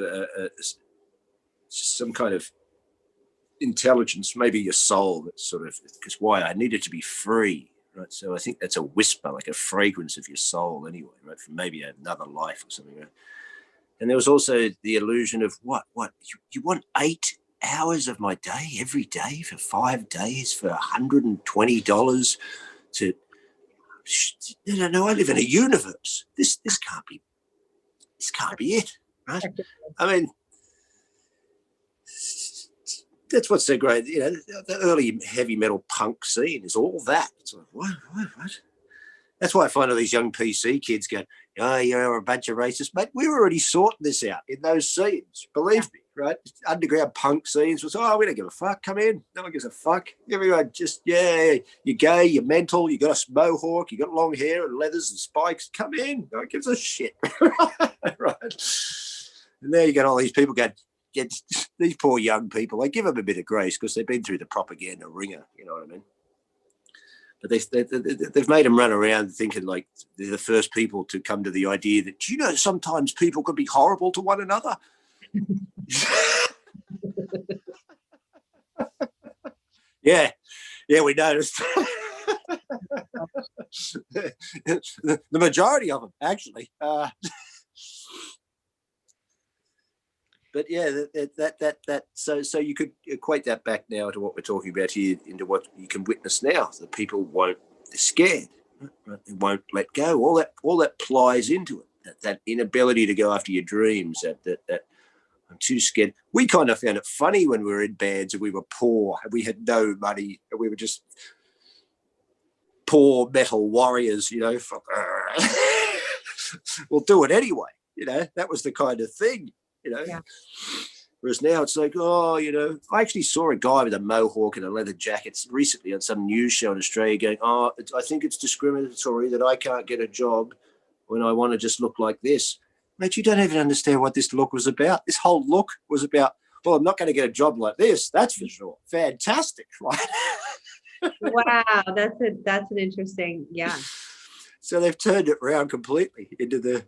some kind of intelligence, maybe your soul, that sort of, because why? I needed to be free, right? So I think that's a whisper, like a fragrance of your soul anyway, right? From maybe another life or something, right? And there was also the illusion of what? You want 8 hours of my day every day for 5 days for $120 to, no, I live in a universe. This can't be it, right? I mean, that's what's so great. The early heavy metal punk scene is all that. It's like, what? That's why I find all these young PC kids going, oh, you're a bunch of racists. Mate, we were already sorting this out in those scenes. Believe me, right? Underground punk scenes was, we don't give a fuck. Come in. No one gives a fuck. Everyone just, you're gay, you're mental, you got a mohawk, you got long hair and leathers and spikes. Come in. No one gives a shit. Right? And there you got all these people going, these poor young people, I give them a bit of grace because they've been through the propaganda ringer, you know what I mean? But they've made them run around thinking like they're the first people to come to the idea that, sometimes people can be horrible to one another. Yeah, we noticed. The majority of them, actually. But yeah, that so you could equate that back now to what we're talking about here, into what you can witness now. The people they're scared, right? They won't let go. All that plies into it. That inability to go after your dreams. That I'm too scared. We kind of found it funny when we were in bands and we were poor and we had no money and we were just poor metal warriors. We'll do it anyway. That was the kind of thing. Yeah. Whereas now it's like, oh, I actually saw a guy with a mohawk and a leather jacket recently on some news show in Australia going, oh, I think it's discriminatory that I can't get a job when I want to just look like this. Mate, you don't even understand what this look was about. This whole look was about, well, I'm not going to get a job like this. That's for sure. Fantastic, right? Wow, that's an interesting, yeah. So they've turned it around completely into the,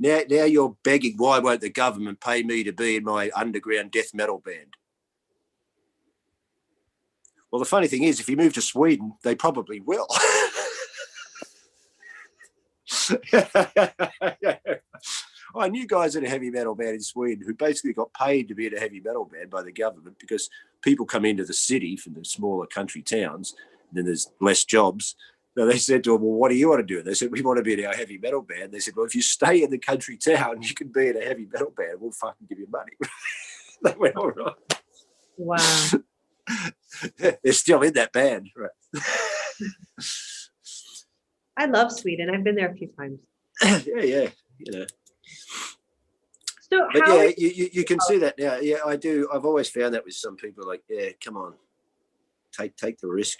now you're begging, why won't the government pay me to be in my underground death metal band? Well, the funny thing is, if you move to Sweden, they probably will. I knew guys in a heavy metal band in Sweden who basically got paid to be in a heavy metal band by the government because people come into the city from the smaller country towns, and then there's less jobs. So they said to them, well, what do you want to do? They said, we want to be in our heavy metal band. They said, well, if you stay in the country town, you can be in a heavy metal band. We'll fucking give you money. They went, all right. Wow. They're still in that band, right? I love Sweden. I've been there a few times. Yeah. So but how yeah, you can see that now. Yeah, I do. I've always found that with some people, like, yeah, come on, take the risk.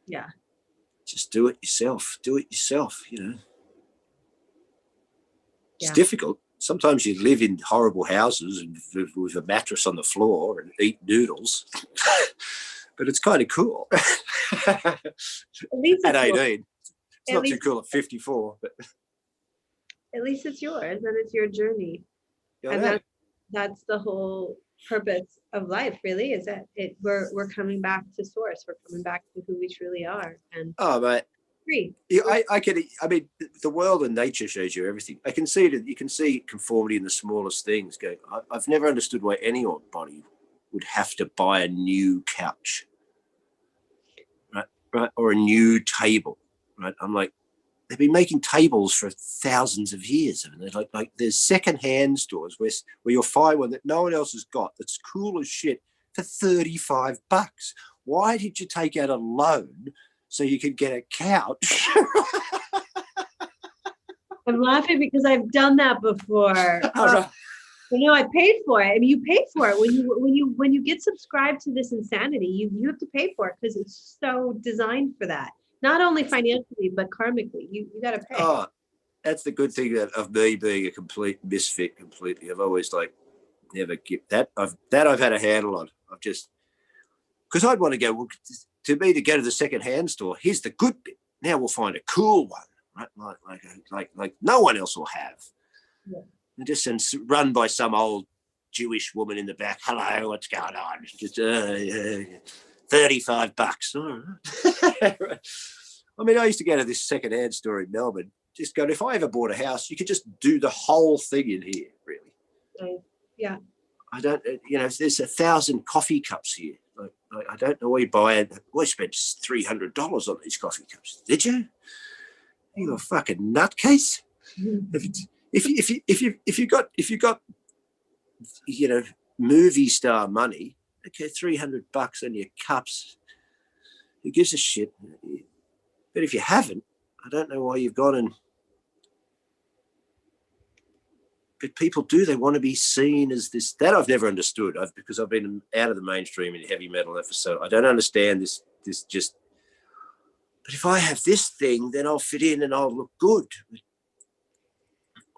Yeah. Just do it yourself. It's Yeah. difficult. Sometimes you live in horrible houses and with a mattress on the floor and eat noodles, but it's kind of cool. At least At 18, yours. it's not too cool at 54. But at least it's yours and it's your journey, and that's the whole purpose of life, really. Is that we're coming back to source. We're coming back to who we truly are. And mate. free. Yeah, I mean, the world and nature shows you everything. I can see that. You can see conformity in the smallest things. I've never understood why anybody would have to buy a new couch, right, or a new table, right? I'm like, they've been making tables for thousands of years, and they're like there's secondhand stores where you'll find one that no one else has got that's cool as shit for $35. Why did you take out a loan so you could get a couch? I'm laughing because I've done that before. I paid for it. I mean, you pay for it when you get subscribed to this insanity. You have to pay for it because it's so designed for that. Not only financially but karmically. You got to pay. Oh, that's the good thing of me being a complete misfit. Completely, I've always never get that. I've had a handle on. I've just, because I'd want to go, well, to go to the second-hand store. Here's the good bit. Now we'll find a cool one, right? Like no one else will have. Yeah. And just run by some old Jewish woman in the back. Hello, what's going on? Just $35. All right. I mean, I used to go to this second-hand store in Melbourne. Just go, if I ever bought a house, you could just do the whole thing in here, really. Yeah. I don't, there's 1,000 coffee cups here. I don't know why you buy it. I spent $300 on these coffee cups. Did you? You a fucking nutcase. If you got movie star money, okay, $300 on your cups. Who gives a shit? But if you haven't, I don't know why you've gone and. But people do. They want to be seen as this. That I've never understood. Because I've been out of the mainstream in heavy metal episode. I don't understand this. Just. But if I have this thing, then I'll fit in and I'll look good.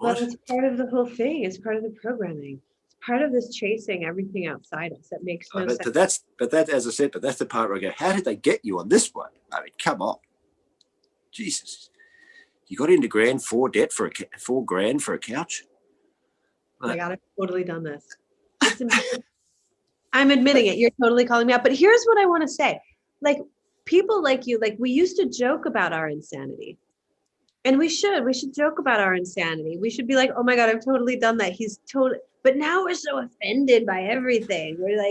Well, it's part of the whole thing. It's part of the programming. It's part of this chasing everything outside us. That makes no sense. But as I said, that's the part where I go, how did they get you on this one? I mean, come on, Jesus! You got into grand four debt for $4,000 for a couch. Oh my God, I've totally done this. I'm admitting it. You're totally calling me out. But here's what I want to say. Like, people like you, we used to joke about our insanity. And we should joke about our insanity. We should be like, oh my God, I've totally done that. He's totally, but now we're so offended by everything. We're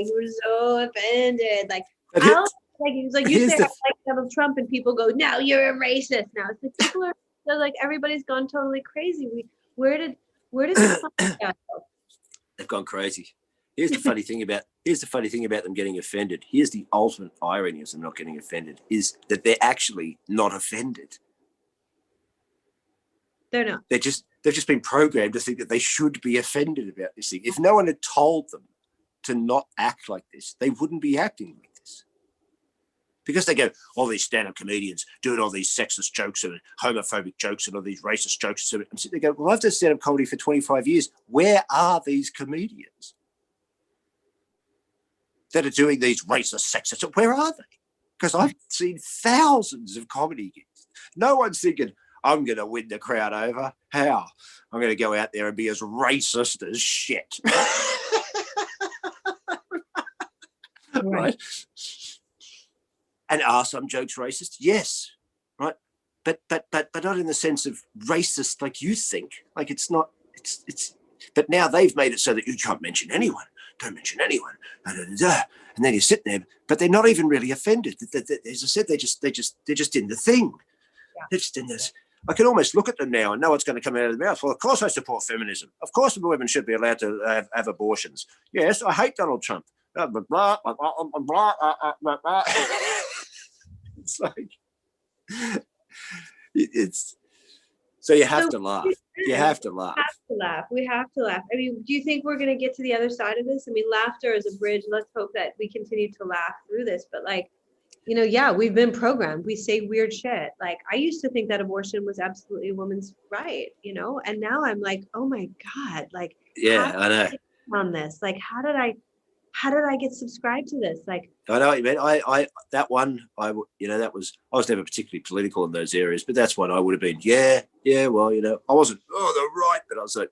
so offended. You say I like Donald Trump and people go, no, you're a racist now. It's like people are like, everybody's gone totally crazy. Where did it come from? They've gone crazy. Here's the funny thing about them getting offended. Here's the ultimate irony of them not getting offended is that they're actually not offended. They're not. They've just been programmed to think that they should be offended about this thing. If no one had told them to not act like this, they wouldn't be acting like this. Because they go, all these stand-up comedians doing all these sexist jokes and homophobic jokes and all these racist jokes. And they go, well, I've done stand-up comedy for 25 years. Where are these comedians that are doing these racist, sexist? Where are they? Because I've seen thousands of comedy gigs. No one's thinking, I'm going to win the crowd over. How? I'm going to go out there and be as racist as shit. Right? And are some jokes racist? Yes, right. But not in the sense of racist like you think. Like it's not. It's. But now they've made it so that you can't mention anyone. Don't mention anyone. And then you're sitting there, but they're not even really offended. As I said, they're just in the thing. Yeah. They're just in this. I can almost look at them now and know what's going to come out of their mouth. Well, of course I support feminism. Of course women should be allowed to have abortions. Yes, I hate Donald Trump. It's like it's so you have to laugh. You have to laugh. We have to laugh. I mean, do you think we're going to get to the other side of this? I mean, laughter is a bridge. Let's hope that we continue to laugh through this. But like, you know, yeah, we've been programmed. We say weird shit. Like I used to think that abortion was absolutely a woman's right, you know, and now I'm like, oh my God, like, yeah, I know. On this, like, how did I get subscribed to this? Like, I know what you mean. I that one, that was, I was never particularly political in those areas, but that's one I would have been, yeah, well, you know, I wasn't, the right, but I was like,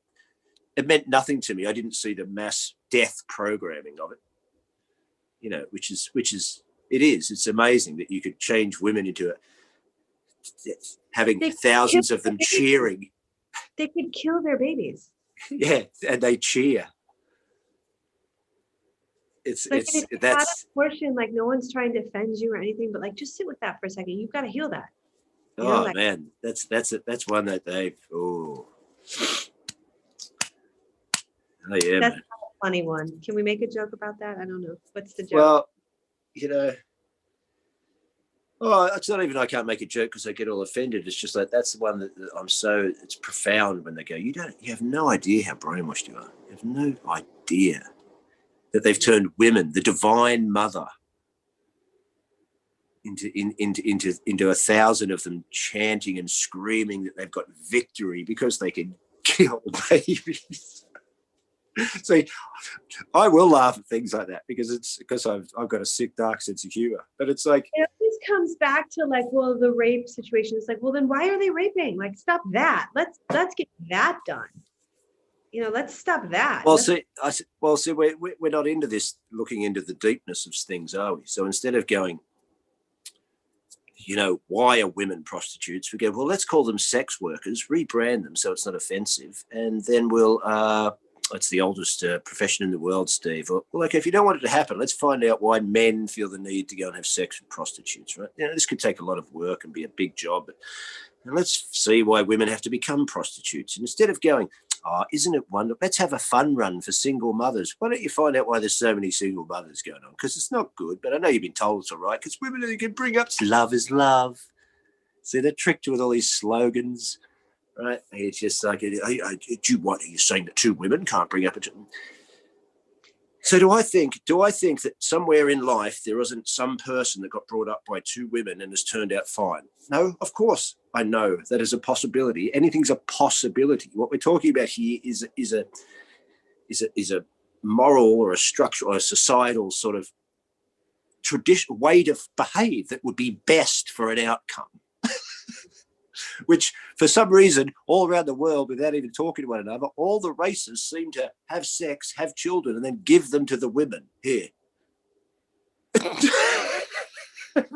it meant nothing to me. I didn't see the mass death programming of it, you know, it's amazing that you could change women into having thousands of them cheering. They could kill their babies. Yeah, and they cheer. That's abortion. Like no one's trying to offend you or anything, but like just sit with that for a second. You've got to heal that. Man, that's one that they've. Oh yeah, that's man. A funny one. Can we make a joke about that? I don't know. What's the joke? Well, you know. Oh, it's not even I can't make a joke because I get all offended. It's just like that's the one that I'm so. It's profound when they go. You have no idea how brainwashed you are. You have no idea that they've turned women, the divine mother, into 1,000 of them chanting and screaming that they've got victory because they can kill babies. See, I will laugh at things like that because I've got a sick, dark sense of humor. But it's like it always comes back to like, well, the rape situation. It's like, well, then why are they raping? Like, stop that. Let's get that done. You know, let's stop that. Well, see, we're not into this, looking into the deepness of things, are we? So instead of going, you know, why are women prostitutes? We go, well, let's call them sex workers, rebrand them so it's not offensive, and then we'll. It's the oldest profession in the world, Steve. Well, okay, if you don't want it to happen, let's find out why men feel the need to go and have sex with prostitutes, right? You know, this could take a lot of work and be a big job, but let's see why women have to become prostitutes. And instead of going, oh, isn't it wonderful? Let's have a fun run for single mothers. Why don't you find out why there's so many single mothers going on? Because it's not good, but I know you've been told it's all right because women can bring up love is love. See, they're tricked with all these slogans. Right, it's just like, are you saying that two women can't bring up a? So do I think that somewhere in life there isn't some person that got brought up by two women and has turned out fine? No, of course I know that is a possibility. Anything's a possibility. What we're talking about here is a moral or a structural or a societal sort of traditional way to behave that would be best for an outcome. Which, for some reason, all around the world, without even talking to one another, all the races seem to have sex, have children, and then give them to the women. Here.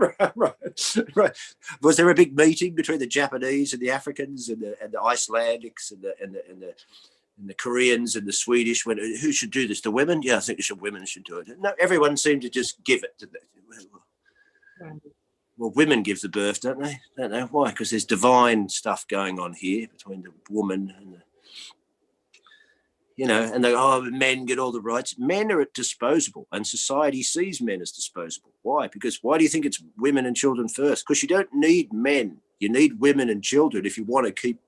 right. Was there a big meeting between the Japanese and the Africans and the Icelandics and the Koreans and the Swedish? When who should do this? The women? Yeah, I think women should do it. No, everyone seemed to just give it to them. Right. Well, women give the birth, don't they? Don't know why? Because there's divine stuff going on here between the woman and the, you know, and men get all the rights. Men are disposable, and society sees men as disposable. Why? Because why do you think it's women and children first? Because you don't need men. You need women and children if you want to keep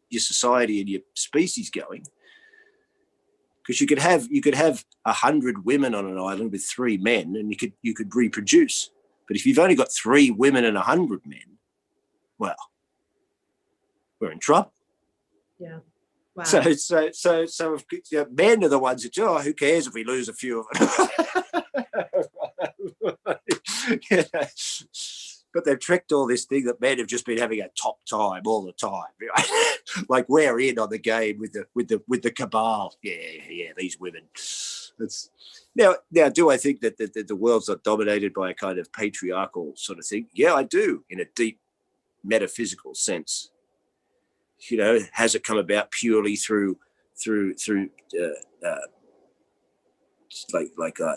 your society and your species going. Because you could have 100 women on an island with 3 men, and you could reproduce. But if you've only got 3 women and 100 men, well, we're in trouble. Yeah. Wow. So men are the ones that, who cares if we lose a few of them? You know? But they've tricked all this thing that men have just been having a top time all the time, right? Like we're in on the game with the cabal. Yeah, these women. Now, do I think that the world's not dominated by a kind of patriarchal sort of thing? Yeah, I do, in a deep metaphysical sense. You know, has it come about purely through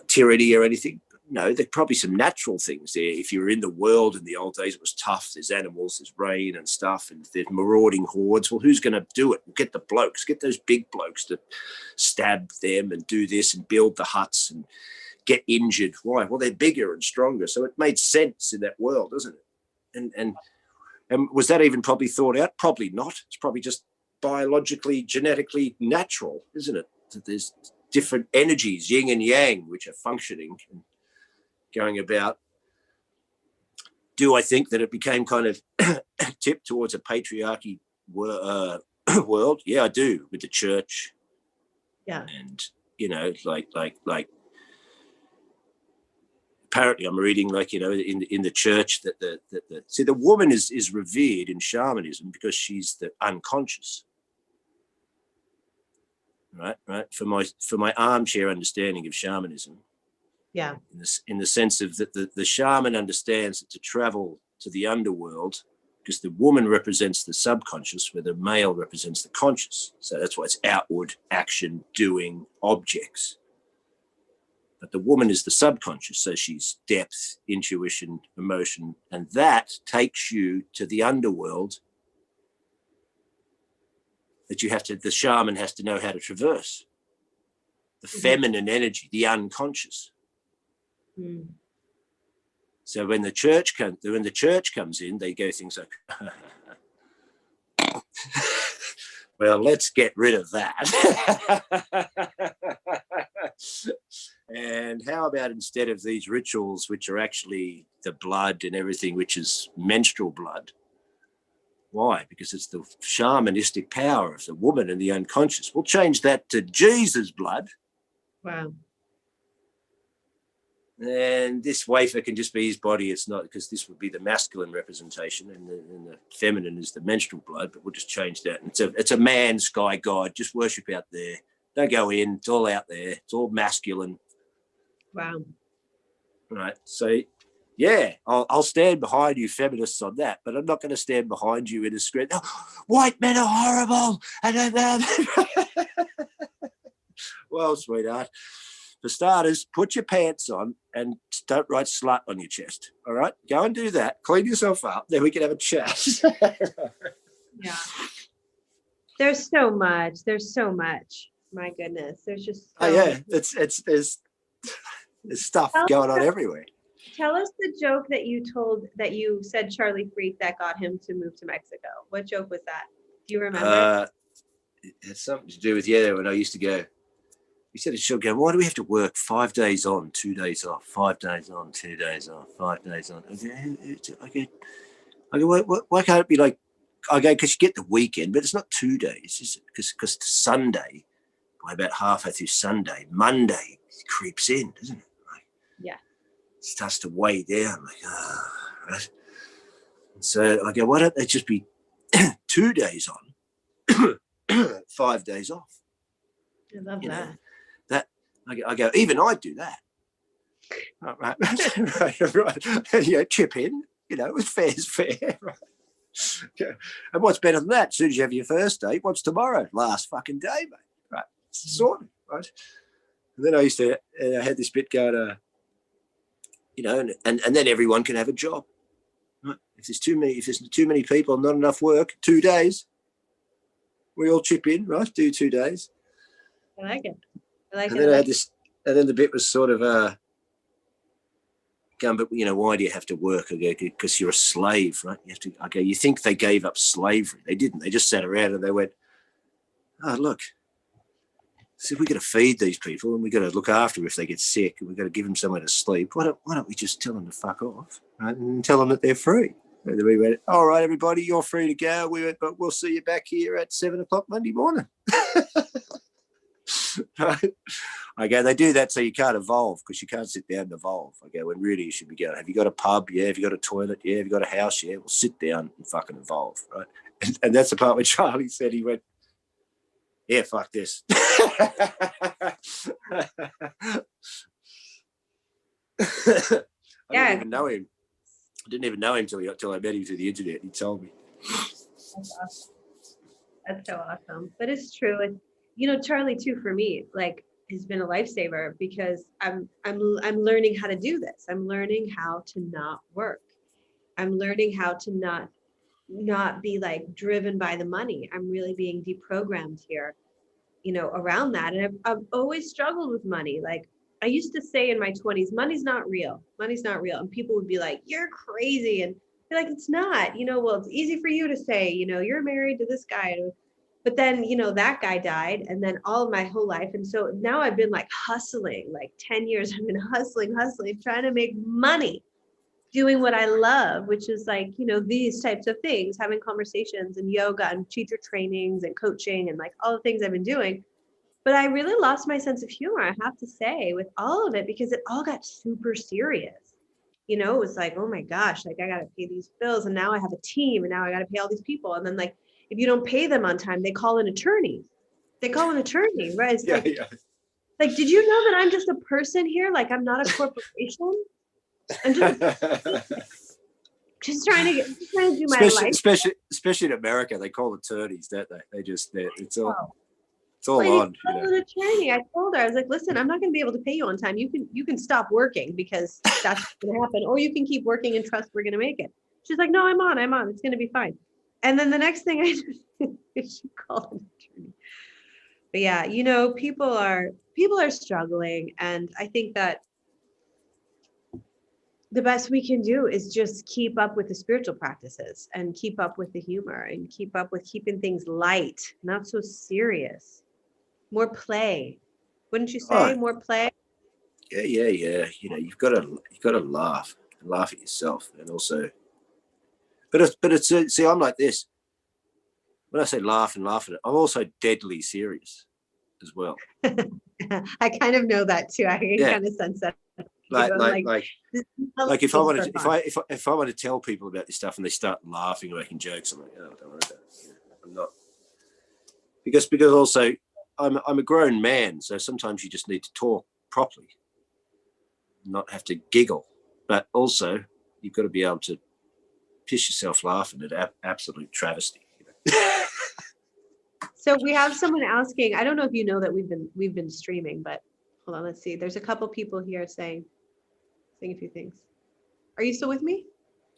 tyranny or anything? No, there's probably some natural things there. If you were in the world in the old days, it was tough. There's animals, there's rain and stuff, and there's marauding hordes. Well, who's going to do it? We'll get the blokes, get those big blokes to stab them and do this and build the huts and get injured. Why? Well, they're bigger and stronger. So it made sense in that world, doesn't it? And was that even probably thought out? Probably not. It's probably just biologically, genetically natural, isn't it? That there's different energies, yin and yang, which are functioning and going about. Do I think that it became kind of tipped towards a patriarchy world? Yeah, I do, with the church. Yeah. And, you know, like apparently I'm reading, like, you know, in the church that the woman is revered in shamanism because she's the unconscious. Right. For my armchair understanding of shamanism. Yeah. In the sense of that the shaman understands that to travel to the underworld, because the woman represents the subconscious, where the male represents the conscious. So that's why it's outward action, doing, objects. But the woman is the subconscious, so she's depth, intuition, emotion, and that takes you to the underworld that the shaman has to know how to traverse. The feminine energy, the unconscious. Mm. So when the church comes in, they go things like, well, let's get rid of that. And how about, instead of these rituals, which are actually the blood and everything, which is menstrual blood? Why? Because it's the shamanistic power of the woman and the unconscious. We'll change that to Jesus' blood. Wow. And this wafer can just be his body. It's not, because this would be the masculine representation, and the feminine is the menstrual blood. But we'll just change that. And it's a man sky god. Just worship out there. Don't go in. It's all out there. It's all masculine. Wow. Right. So, yeah, I'll stand behind you, feminists, on that. But I'm not going to stand behind you in a screen. Oh, white men are horrible. Well, sweetheart, for starters, put your pants on and don't write slut on your chest. All right? Go and do that. Clean yourself up. Then we can have a chat. Yeah. There's so much. My goodness. There's just so there's stuff going on everywhere. Tell us the joke that you told, that you said Charlie Freak, that got him to move to Mexico. What joke was that? Do you remember? It had something to do with, when I used to go. He said, she'll go, why do we have to work 5 days on, 2 days off, 5 days on, 2 days off, 5 days on? I go, why can't it be like, I go, because you get the weekend, but it's not 2 days, is it? Because Sunday, by about halfway through Sunday, Monday creeps in, doesn't it? Like, yeah. It starts to weigh down. Like, right? So I go, why don't they just be 2 days on, 5 days off? I love that. I go, even I'd do that. Right. Chip in, it's fair is fair. Right? Okay. And what's better than that? As soon as you have your first date, what's tomorrow? Last fucking day, mate. Right. It's sorted, right? And then I had this bit going, and then everyone can have a job. Right? If there's too many people, not enough work, 2 days, we all chip in, right? Do 2 days. I like it. And then I had this, and then the bit was sort of going, but, you know, why do you have to work? I go, because you're a slave, right? You have to. I go, you think they gave up slavery? They didn't. They just sat around and they went, oh, look, so we've got to feed these people and we've got to look after them if they get sick and we've got to give them somewhere to sleep. Why don't we just tell them to fuck off, right? And tell them that they're free? And then we went, all right, everybody, you're free to go. We went, but we'll see you back here at 7 o'clock Monday morning. Right? I go, they do that so you can't evolve, because you can't sit down and evolve. I go, when really you should be going, have you got a pub? Yeah. Have you got a toilet? Yeah. Have you got a house? Yeah. Well, sit down and fucking evolve, right? And that's the part where Charlie said, he went, yeah, fuck this. I didn't even know him. I didn't even know him till I met him through the internet. He told me. That's awesome. That's so awesome. But it's true. And, you know, Charlie too, for me, like, has been a lifesaver, because I'm learning how to do this. I'm learning how to not work. I'm learning how to not be like driven by the money. I'm really being deprogrammed here, you know, around that. And I've always struggled with money. Like, I used to say in my 20s, money's not real. Money's not real. And people would be like, you're crazy. And be like, it's not, you know, well, it's easy for you to say, you know, you're married to this guy. But then, you know, that guy died, and then all of my whole life. And so now I've been like hustling, like 10 years, I've been hustling, trying to make money, doing what I love, which is like, you know, these types of things, having conversations and yoga and teacher trainings and coaching and like all the things I've been doing. But I really lost my sense of humor, I have to say, with all of it, because it all got super serious. You know, it was like, oh my gosh, like I got to pay these bills, and now I have a team, and now I got to pay all these people. And then, like, if you don't pay them on time, they call an attorney. Right? It's like, like, did you know that I'm just a person here? Like, I'm not a corporation. I'm just trying to do my life. Especially in America, they call attorneys, don't they? It's all well, on. You know? An attorney. I told her, I was like, listen, I'm not going to be able to pay you on time. You can stop working, because that's going to happen, or you can keep working and trust we're going to make it. She's like, no, I'm on. It's going to be fine. And then the next thing I did is she called an attorney. But yeah, you know, people are struggling, and I think that the best we can do is just keep up with the spiritual practices, and keep up with the humor, and keep up with keeping things light, not so serious. More play, wouldn't you say? More play. Yeah. You know, you've got to laugh at yourself, and also. But it's see, I'm like this. When I say laugh at it, I'm also deadly serious as well. I kind of know that too. I can kind of sense that. Like if I want to tell people about this stuff and they start laughing or making jokes, I'm like, oh, don't worry about it. You know, I'm not, because also I'm a grown man, so sometimes you just need to talk properly, not have to giggle, but also you've got to be able to piss yourself laughing at absolute travesty. You know? So we have someone asking, I don't know if you know that we've been streaming, but hold on, let's see. There's a couple people here saying a few things. Are you still with me?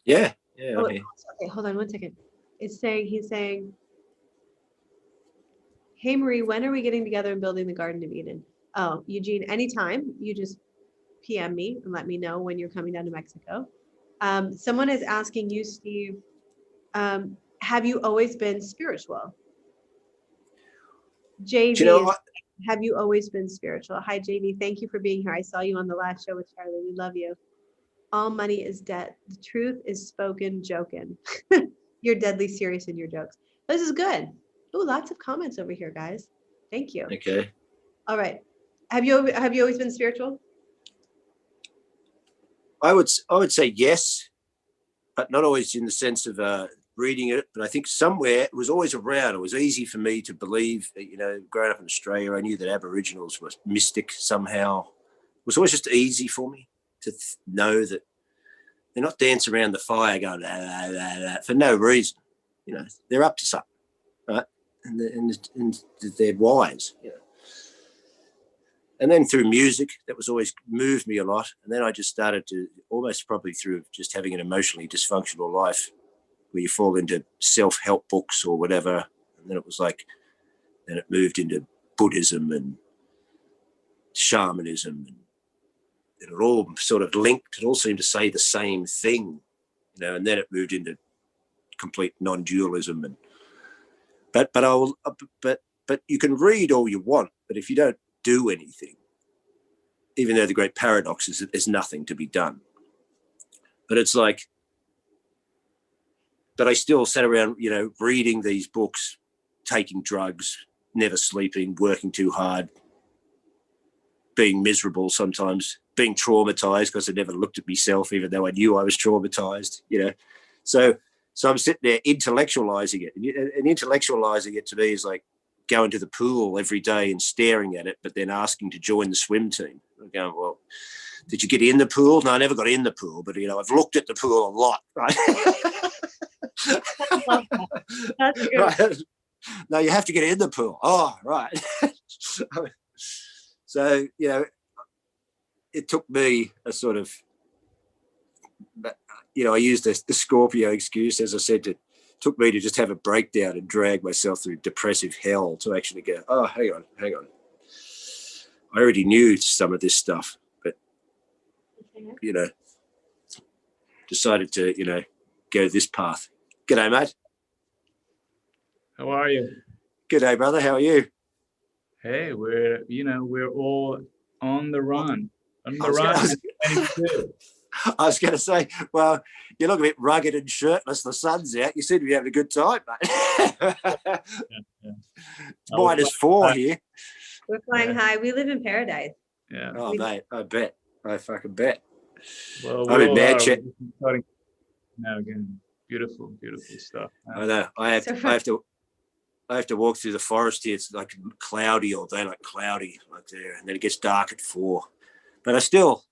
Yeah. Okay, hold on one second. He's saying, hey Marie, when are we getting together and building the Garden of Eden? Oh, Eugene, anytime. You just PM me and let me know when you're coming down to Mexico. Someone is asking you, Steve, have you always been spiritual? JV, you know, have you always been spiritual? Hi, JV. Thank you for being here. I saw you on the last show with Charlie. We love you. All money is debt. The truth is spoken joking. You're deadly serious in your jokes. This is good. Oh, lots of comments over here, guys. Thank you. Okay. All right. Have you always been spiritual? I would say yes, but not always in the sense of reading it. But I think somewhere it was always around. It was easy for me to believe that, you know, growing up in Australia, I knew that Aboriginals were mystic somehow. It was always just easy for me to know that they're not dancing around the fire going la, la, la, la, for no reason. You know, they're up to something, right? And they're wise, you know. And then through music, that was always moved me a lot. And then I just started to, almost probably through just having an emotionally dysfunctional life, where you fall into self-help books or whatever. And then it was like, then it moved into Buddhism and shamanism and it all sort of linked. It all seemed to say the same thing, and then it moved into complete non-dualism. And but you can read all you want, but if you don't do anything, even though the great paradox is that there's nothing to be done. But it's like, but I still sat around, reading these books, taking drugs, never sleeping, working too hard, being miserable sometimes, being traumatized because I never looked at myself, even though I knew I was traumatized, So I'm sitting there intellectualizing it. And intellectualizing it to me is like going to the pool every day and staring at it, but then asking to join the swim team. I'm going, well, did you get in the pool? No, I never got in the pool, but, I've looked at the pool a lot, right? That's good. Right. No, you have to get in the pool. Oh, right. So, it took me a sort of, I used the Scorpio excuse, as I said, it took me to just have a breakdown and drag myself through depressive hell to actually go, oh, hang on. I already knew some of this stuff, but, decided to, go this path. G'day, mate. How are you? G'day, brother. How are you? Hey, we're all on the run. On the run. I was going to say, well, you look a bit rugged and shirtless. The sun's out. You seem to be having a good time, mate. Yeah. It's -4 here. We're flying high. We live in paradise. Yeah. Oh, mate, I bet. I fucking bet. Well, I'm in Manchester. Starting now again. Beautiful, beautiful stuff. I know. I have to walk through the forest here. It's like cloudy all day, like there, and then it gets dark at 4. But I still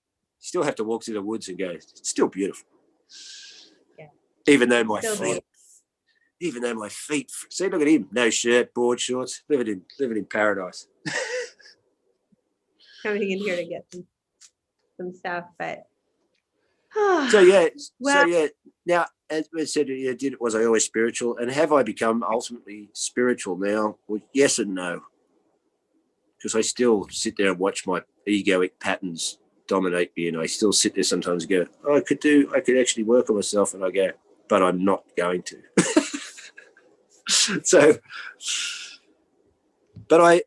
have to walk through the woods and go, it's still beautiful. Yeah. Even though my feet, see, look at him, no shirt, board shorts, living in paradise. Coming in here to get some stuff, but so yeah. Well, Now, as I said, was I always spiritual, and have I become ultimately spiritual now? Well, yes and no, because I still sit there and watch my egoic patterns dominate me, and I still sit there sometimes and go, oh, I could actually work on myself, and I go, but I'm not going to. So, but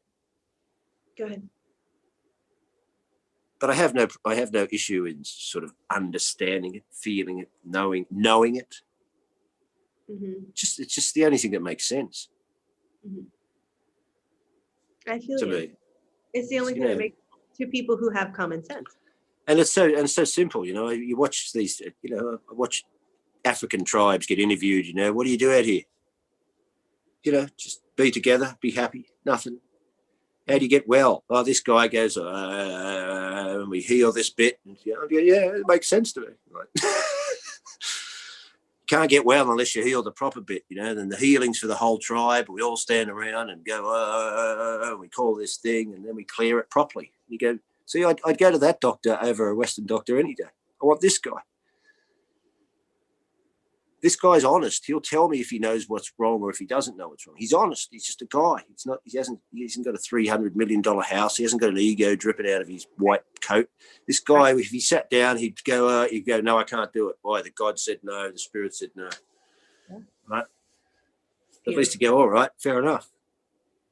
go ahead. But I have no issue in sort of understanding it, feeling it, knowing it. Mm-hmm. It's just the only thing that makes sense. Mm-hmm. I feel to you. me. It's the only thing that makes to people who have common sense. And it's so simple, You watch these, I watch African tribes get interviewed. What do you do out here? Just be together, be happy, nothing. How do you get well? Oh, this guy goes, and we heal this bit. And, it makes sense to me. Right? Can't get well unless you heal the proper bit, Then the healing's for the whole tribe. We all stand around and go, we call this thing, and then we clear it properly. You go, see, I'd go to that doctor over a Western doctor any day. I want this guy. This guy's honest. He'll tell me if he knows what's wrong or if he doesn't know what's wrong. He's honest. He's just a guy. He hasn't got a $300 million house. He hasn't got an ego dripping out of his white coat. This guy, if he sat down, he'd go, no, I can't do it. Why? The God said no. The Spirit said no. Yeah. Right? At least he'd go, all right, fair enough.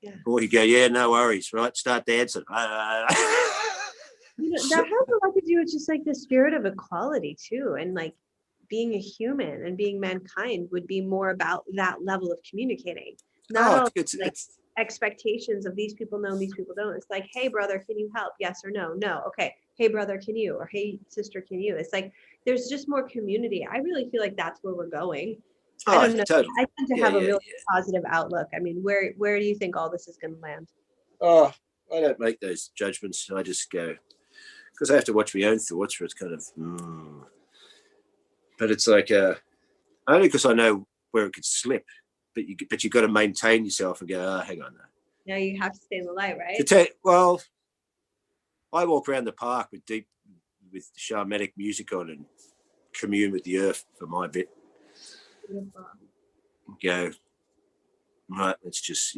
Yeah. Or he'd go, yeah, no worries, right? Start dancing. That has a lot to do with just like the spirit of equality too. And like, being a human and being mankind would be more about that level of communicating. Not it's expectations of these people know, these people don't. It's like, hey, brother, can you help? Yes or no? No. Okay. Hey, brother, can you? Or hey, sister, can you? It's like, there's just more community. I really feel like that's where we're going. I don't know. Totally. I tend to have a really positive outlook. I mean, where do you think all this is going to land? Oh, I don't make those judgments. I just go, because I have to watch my own thoughts, for it's kind of, But it's like only because I know where it could slip, but you got to maintain yourself and go, hang on now. Yeah, you have to stay in the light, right? I walk around the park with shamanic music on and commune with the earth for my bit. Beautiful. Go, right, it's just,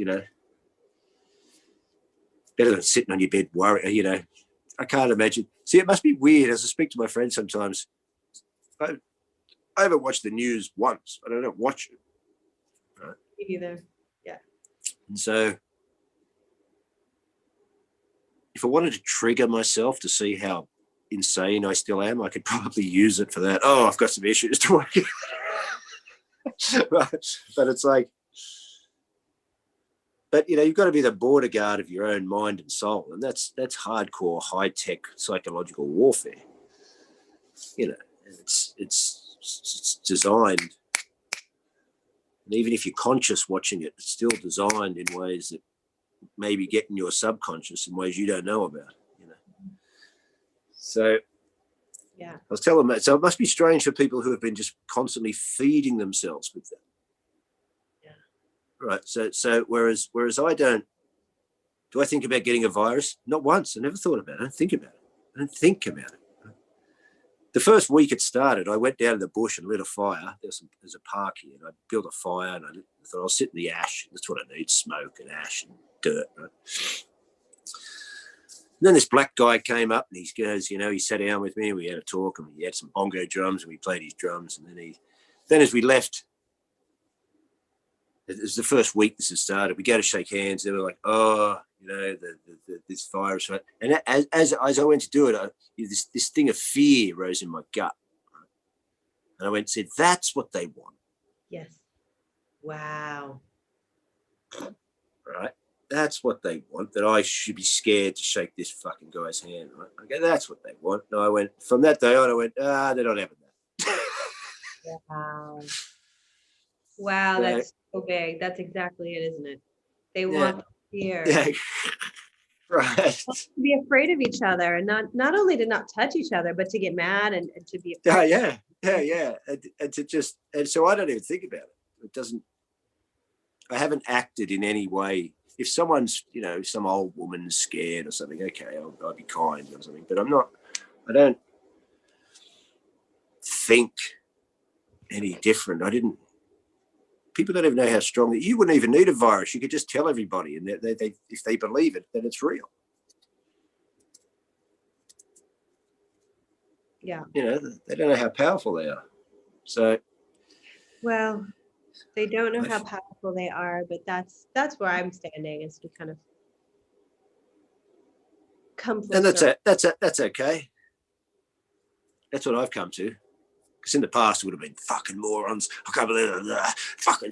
better than sitting on your bed worrying, I can't imagine. See, it must be weird. As I speak to my friends sometimes, I haven't watched the news once. I don't watch it. Right? Me either. Yeah. And so if I wanted to trigger myself to see how insane I still am, I could probably use it for that. Oh, I've got some issues to work out. But it's like, but you've got to be the border guard of your own mind and soul, and that's hardcore, high tech psychological warfare. It's designed, and even if you're conscious watching it, it's still designed in ways that maybe get in your subconscious in ways you don't know about. So yeah, I was telling them, so it must be strange for people who have been just constantly feeding themselves with that. Right. So whereas I don't. Do I think about getting a virus? Not once. I never thought about it. I don't think about it. The first week it started, I went down to the bush and lit a fire. There's a park here, and I built a fire, and I thought I'll sit in the ash. That's what I need: smoke and ash and dirt. Right? And then this black guy came up, and he goes, he sat down with me, and we had a talk, and he had some bongo drums, and we played his drums, and then as we left. It was the first week this had started. We go to shake hands. They were like, "Oh, this virus." Right? And as I went to do it, this thing of fear rose in my gut, right? And I went and said, "That's what they want." Yes. Wow. Right? That's what they want. That I should be scared to shake this fucking guy's hand. Right? Okay, that's what they want. And I went from that day on. I went, they're not having that. Wow. Wow, that's so big. That's exactly it, isn't it? They want fear. Yeah. Right. To be afraid of each other, and not only to not touch each other, but to get mad and to be afraid. Yeah. And to just, and so I don't even think about it. It doesn't. I haven't acted in any way. If someone's, some old woman's scared or something, okay, I'll be kind or something. But I don't think any different. People don't even know how strong you wouldn't even need a virus. You could just tell everybody, and they if they believe it, then it's real. Yeah. They don't know how powerful they are. So, well, they don't know how powerful they are, but that's where I'm standing, is to kind of come full and circle. that's okay. That's what I've come to. Because in the past, it would have been fucking morons. I can't believe it. Fucking.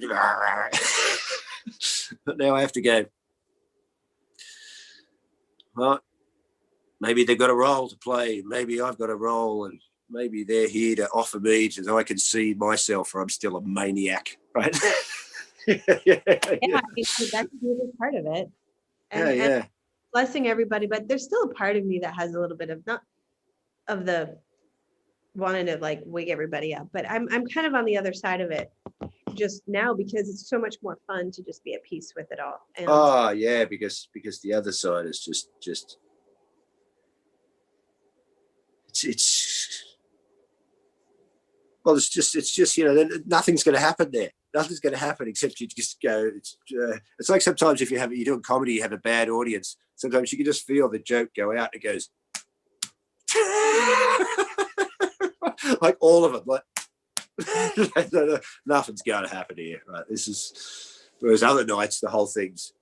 But now I have to go, well, maybe they've got a role to play. Maybe I've got a role, and maybe they're here to offer me so I can see myself, or I'm still a maniac, right? Yeah, I think that could be a big part of it. And blessing everybody, but there's still a part of me that has a little bit of not of the wanting to like wake everybody up, but I'm kind of on the other side of it just now, because it's so much more fun to just be at peace with it all. And because the other side is just it's just nothing's going to happen there. Nothing's going to happen except you just go. It's like sometimes if you're doing comedy, you have a bad audience. Sometimes you can just feel the joke go out. And it goes like all of it. Like nothing's going to happen here. Right? This is whereas other nights the whole thing's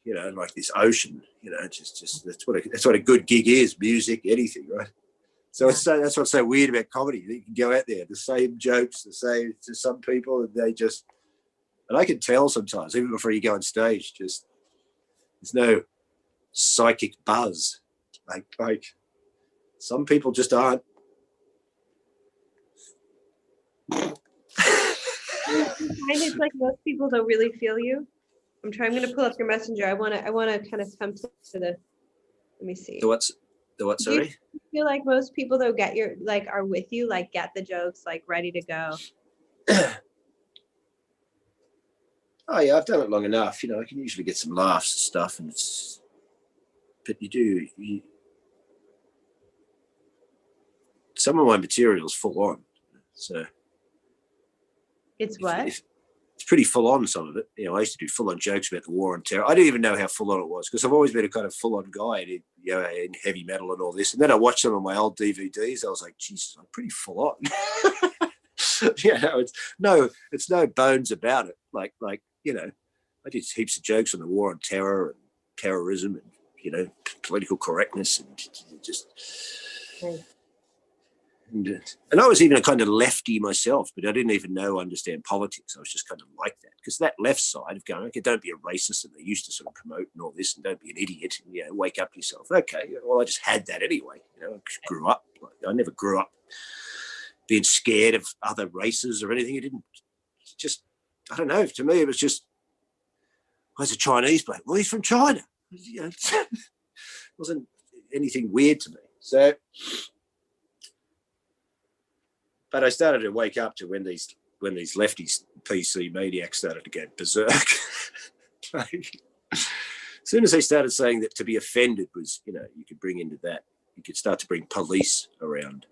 like this ocean. Just that's what a good gig is. Music, anything, right? So that's what's so weird about comedy. You can go out there, the same jokes, the same to some people, and and I can tell sometimes, even before you go on stage, just there's no psychic buzz. Like some people just aren't. It's like most people don't really feel you. I'm going to pull up your messenger. I want to kind of come to the, let me see. The what, sorry? Do you feel like most people though are with you, like get the jokes, like ready to go? Oh yeah, I've done it long enough. I can usually get some laughs and stuff, but some of my material's full on. So it's what? it's pretty full on, some of it. You know, I used to do full on jokes about the war on terror. I didn't even know how full on it was because I've always been a kind of full on guy in, you know, in heavy metal and all this. And then I watched some of my old DVDs. I was like, Jesus, I'm pretty full on. Yeah, it's no bones about it. Like, you know, I did heaps of jokes on the war on terror and terrorism and, you know, political correctness and just. Right. And I was even a kind of lefty myself, but I didn't even understand politics. I was just kind of like that because that left side of going, okay, don't be a racist, and they used to sort of promote and all this, and don't be an idiot, and, you know, wake up yourself. Okay, well, I just had that anyway. You know, I grew up. I never grew up being scared of other races or anything. It didn't. Just, I don't know. To me, it was just, I was a Chinese bloke. Well, he's from China. You know, it wasn't anything weird to me. So. But I started to wake up to when these lefties PC maniacs started to go berserk. Like, as soon as they started saying that to be offended was, you know, you could bring into that, you could start to bring police around.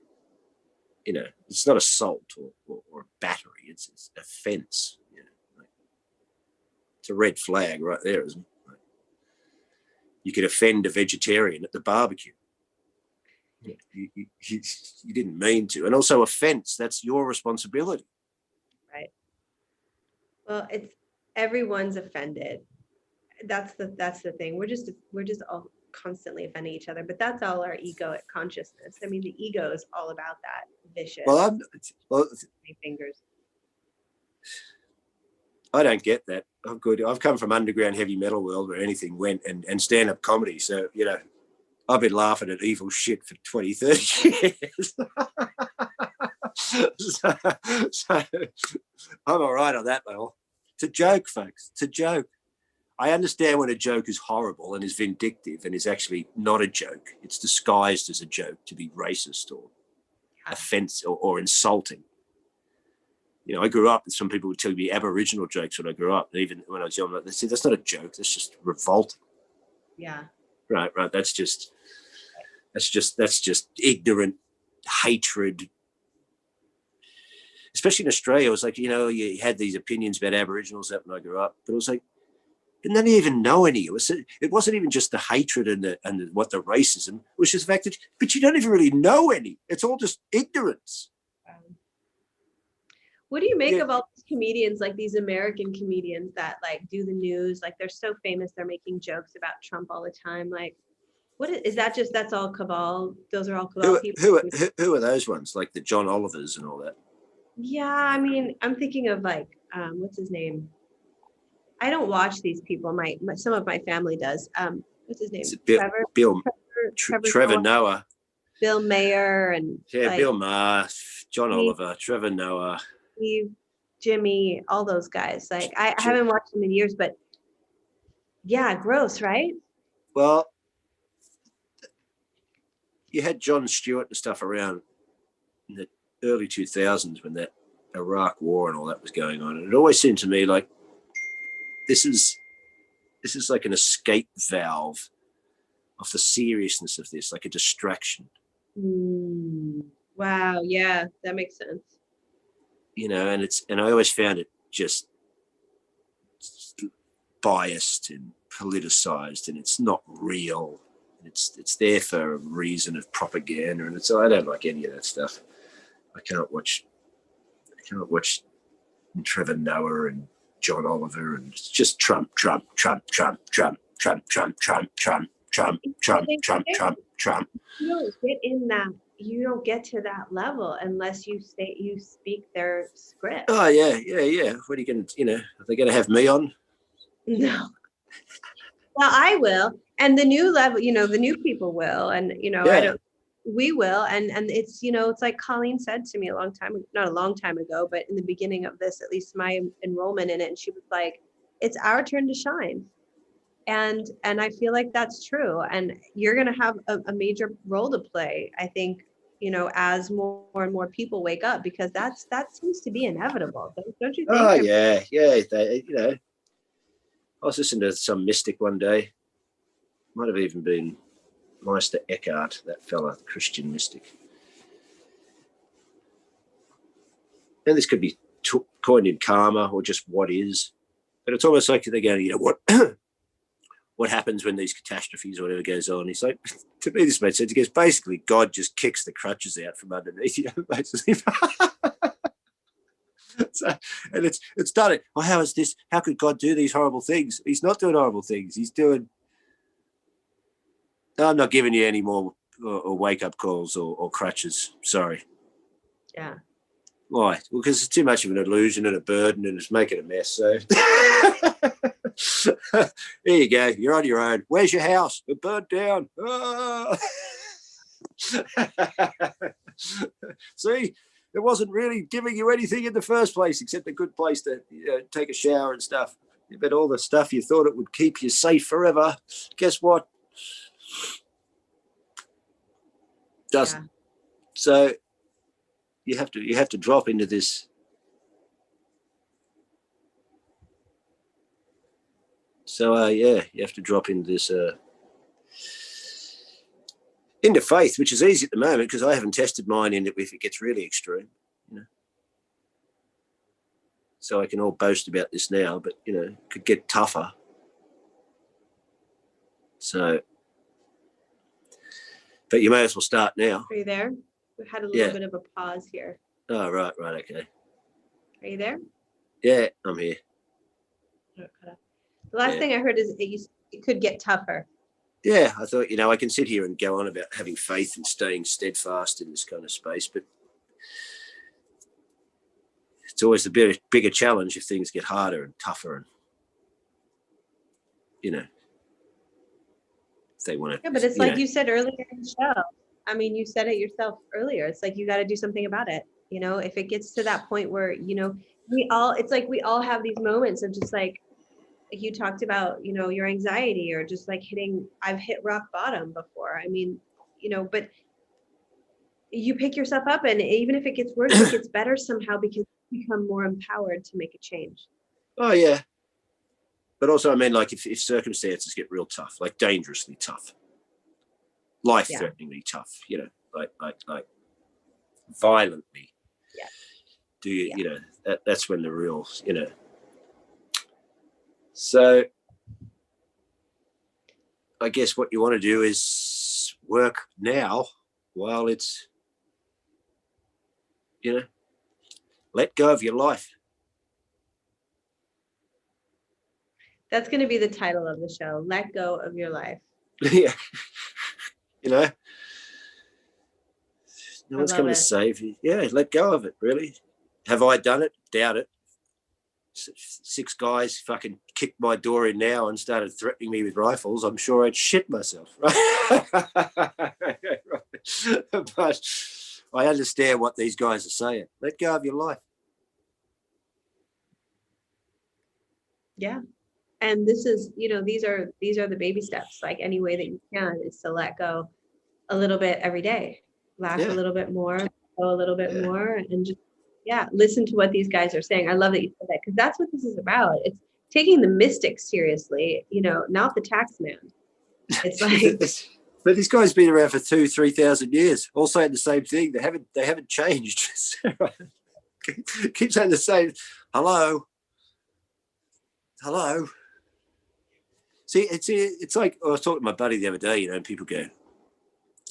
You know, it's not assault or battery, it's offence. You know, like, it's a red flag right there, isn't it? Like, you could offend a vegetarian at the barbecue. You didn't mean to. And also offense, that's your responsibility. Right. Well, it's everyone's offended. That's the thing. We're just all constantly offending each other, but that's all our egoic consciousness. I mean, the ego is all about that vicious. Well, fingers. I don't get that. I'm good. I've come from underground heavy metal world where anything went and stand-up comedy. So, you know, I've been laughing at evil shit for 20, 30 years. so I'm all right on that level. It's a joke, folks. It's a joke. I understand when a joke is horrible and is vindictive and is actually not a joke. It's disguised as a joke to be racist or offensive or insulting. You know, I grew up, and some people would tell me Aboriginal jokes when I grew up. And even when I was young, they said, that's not a joke. That's just revolting. Yeah. Right. That's just ignorant hatred. Especially in Australia, it was like, you know, you had these opinions about Aboriginals that when I grew up, but it was like, didn't they even know any? It wasn't even just the hatred and the racism. It was just the fact that, but you don't even really know any. It's all just ignorance. What do you make of all these comedians, like these American comedians that like do the news? Like they're so famous, they're making jokes about Trump all the time. Like, what is that? Just that's all cabal? Those are all cabal people. Who are those ones? Like the John Olivers and all that? Yeah, I mean, I'm thinking of like, what's his name? I don't watch these people. Some of my family does. What's his name? Trevor Noah. Bill Mayer and Bill Maher, John Oliver, Trevor Noah. Steve, Jimmy, all those guys. Like I haven't watched them in years, but yeah, gross, right? Well, you had Jon Stewart and stuff around in the early 2000s when that Iraq war and all that was going on. And it always seemed to me like this is like an escape valve of the seriousness of this, like a distraction. Wow, yeah, that makes sense. You know, and I always found it just biased and politicized, and it's not real. It's there for a reason of propaganda, and I don't like any of that stuff. I can't watch Trevor Noah and John Oliver, and it's just Trump. You don't get in that. You don't get to that level unless you speak their script. Oh yeah. What are you going to? You know, are they going to have me on? No. Well, I will, and the new level. You know, the new people will, and you know, we will, and it's, you know, it's like Colleen said to me not a long time ago, but in the beginning of this, at least my enrollment in it, and she was like, "It's our turn to shine." And I feel like that's true. And you're going to have a major role to play, I think, you know, as more and more people wake up, because that seems to be inevitable. Don't you think? Oh, yeah. They, you know, I was listening to some mystic one day. Might have even been Meister Eckhart, that fella, Christian mystic. And this could be coined in karma or just what is. But it's almost like they're going, what what happens when these catastrophes or whatever goes on? He's like, to me, this made sense. He goes, basically, God just kicks the crutches out from underneath you, basically. So, and it's done it. How is this? How could God do these horrible things? He's not doing horrible things. He's doing. No, I'm not giving you any more or wake up calls or crutches. Sorry. Yeah. Why? Well, because it's too much of an illusion and a burden, and it's making a mess. So there you go. You're on your own. Where's your house? It burned down. Ah! See, it wasn't really giving you anything in the first place except a good place to take a shower and stuff. But all the stuff you thought it would keep you safe forever, guess what? Doesn't. Yeah. So you have to drop into this. So you have to drop into this into faith, which is easy at the moment because I haven't tested mine in it if it gets really extreme, So I can all boast about this now, but it could get tougher. So, but you may as well start now. Are you there? We had a little bit of a pause here. Oh, right, okay. Are you there? Yeah, I'm here. The last thing I heard is it could get tougher. Yeah, I thought, I can sit here and go on about having faith and staying steadfast in this kind of space, but it's always the bigger challenge if things get harder and tougher and, if they want to. Yeah, but it's like you said earlier in the show. I mean, you said it yourself earlier. It's like you got to do something about it. If it gets to that point where, it's like we all have these moments of just like you talked about, your anxiety or just like I've hit rock bottom before. I mean, but you pick yourself up and even if it gets worse, it gets better somehow because you become more empowered to make a change. Oh, yeah. But also, I mean, like if circumstances get real tough, like dangerously tough, life-threateningly tough, like violently. Yeah. Do you, that's when the real, So I guess what you want to do is work now while it's, let go of your life. That's going to be the title of the show. Let go of your life. Yeah. No one's coming to save you. Yeah, let go of it, really. Have I done it? Doubt it. 6 guys fucking kicked my door in now and started threatening me with rifles. I'm sure I'd shit myself. But I understand what these guys are saying. Let go of your life. Yeah. And this is, these are the baby steps. Like any way that you can is to let go a little bit every day. Laugh a little bit more, go a little bit more, and just listen to what these guys are saying. I love that you said that because that's what this is about. It's taking the mystics seriously, not the tax man. It's like but these guys been around for 2,000-3,000 years, all saying the same thing. They haven't changed. Keep saying the same. Hello. See, it's like I was talking to my buddy the other day, and people go,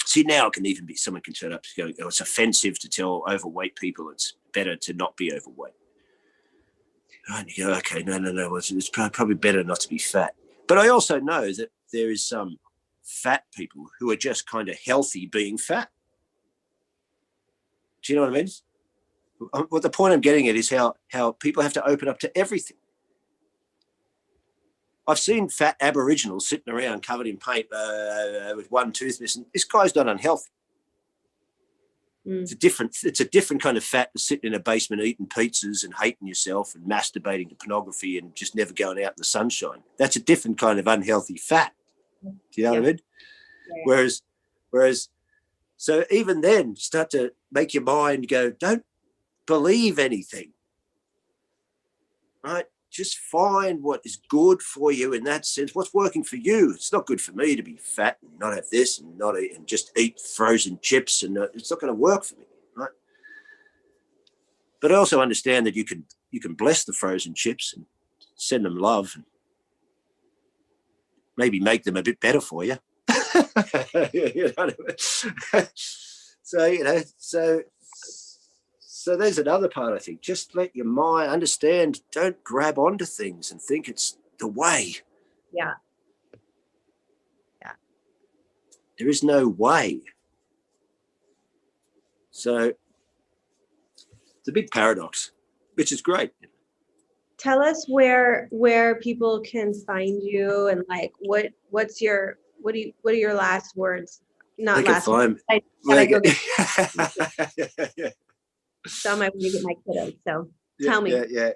see, now it can even be someone can turn up to go, it's offensive to tell overweight people it's better to not be overweight. And you go, okay, no, it's probably better not to be fat. But I also know that there is some fat people who are just kind of healthy being fat. Do you know what I mean? Well, the point I'm getting at is how people have to open up to everything. I've seen fat Aboriginals sitting around covered in paint with one tooth missing. This guy's not unhealthy. It's a different kind of fat than sitting in a basement eating pizzas and hating yourself and masturbating to pornography and just never going out in the sunshine. That's a different kind of unhealthy fat. Do you know what I mean? Yeah. Whereas, so even then, start to make your mind go, don't believe anything, right? Just find what is good for you in that sense. What's working for you? It's not good for me to be fat and not have this and not eat and just eat frozen chips, and it's not going to work for me, right? But I also understand that you can bless the frozen chips and send them love and maybe make them a bit better for you. You know what I mean? So there's another part, I think. Just let your mind understand, don't grab onto things and think it's the way. Yeah. Yeah. There is no way. So it's a big paradox, which is great. Tell us where people can find you, and like what are your last words? Not They can last find words. I gotta go get so I'm going to get my kiddos. So tell me. Yeah.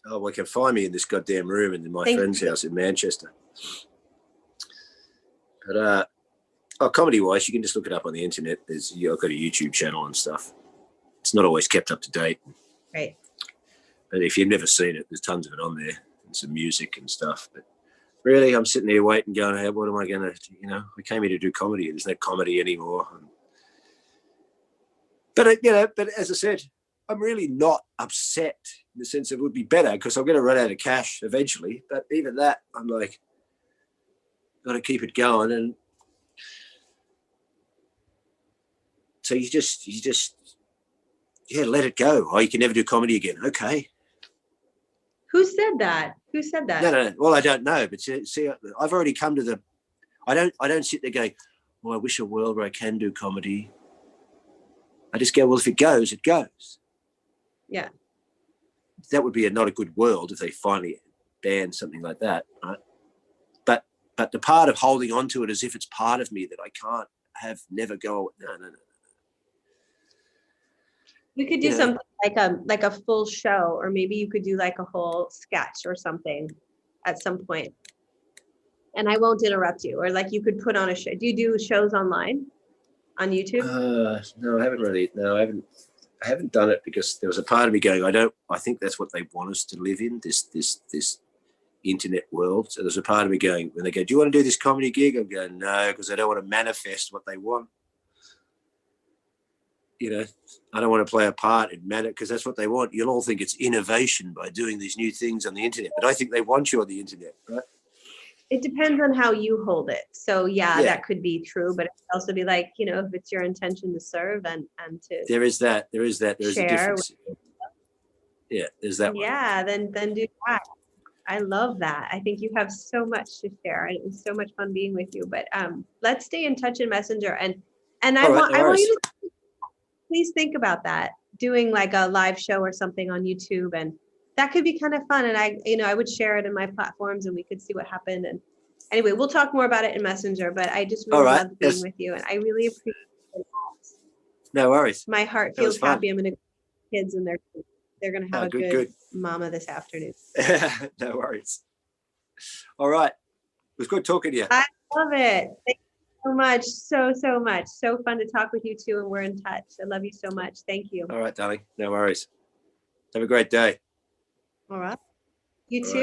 Oh, well, they can find me in this goddamn room in my friend's house in Manchester. But comedy-wise, you can just look it up on the internet. I've got a YouTube channel and stuff. It's not always kept up to date. Right. But if you've never seen it, there's tons of it on there and some music and stuff. But really, I'm sitting there waiting, going, hey, what am I going to, I came here to do comedy. There's no comedy anymore. But as I said, I'm really not upset in the sense it would be better because I'm going to run out of cash eventually. But even that, I'm like, got to keep it going. And so you just let it go. Oh, you can never do comedy again. Okay. Who said that? No. Well, I don't know. But see, I've already come to I don't sit there going, oh, I wish a world where I can do comedy. I just go, well, if it goes, it goes. Yeah. That would be not a good world if they finally banned something like that, right? But the part of holding on to it as if it's part of me that I can't never go. No. We could do something like a full show, or maybe you could do like a whole sketch or something at some point. And I won't interrupt you. Or like you could put on a show. Do you do shows online on YouTube? No, I haven't really. No, I haven't done it because there was a part of me going, I think that's what they want us to live in, this internet world. So there's a part of me going, when they go, do you want to do this comedy gig? I'm going, no, because I don't want to manifest what they want. I don't want to play a part in matter because that's what they want. You'll all think it's innovation by doing these new things on the internet, but I think they want you on the internet, right? It depends on how you hold it. So yeah, that could be true, but it could also be like, if it's your intention to serve and to there is a difference. Yeah, there's that one. Yeah, then do that. I love that. I think you have so much to share. It was so much fun being with you. But let's stay in touch in Messenger, and I want you to please think about that, doing like a live show or something on YouTube, and that could be kind of fun. And I would share it in my platforms, and we could see what happened. And anyway, we'll talk more about it in Messenger. But I just really loved being with you, and I really appreciate it. No worries. My heart feels happy. I'm going to go to kids, and they're going to have a good mama this afternoon. No worries. All right. It was good talking to you. I love it. Thank you so much. So much. So fun to talk with you too. And we're in touch. I love you so much. Thank you. All right, darling. No worries. Have a great day. All right. You too.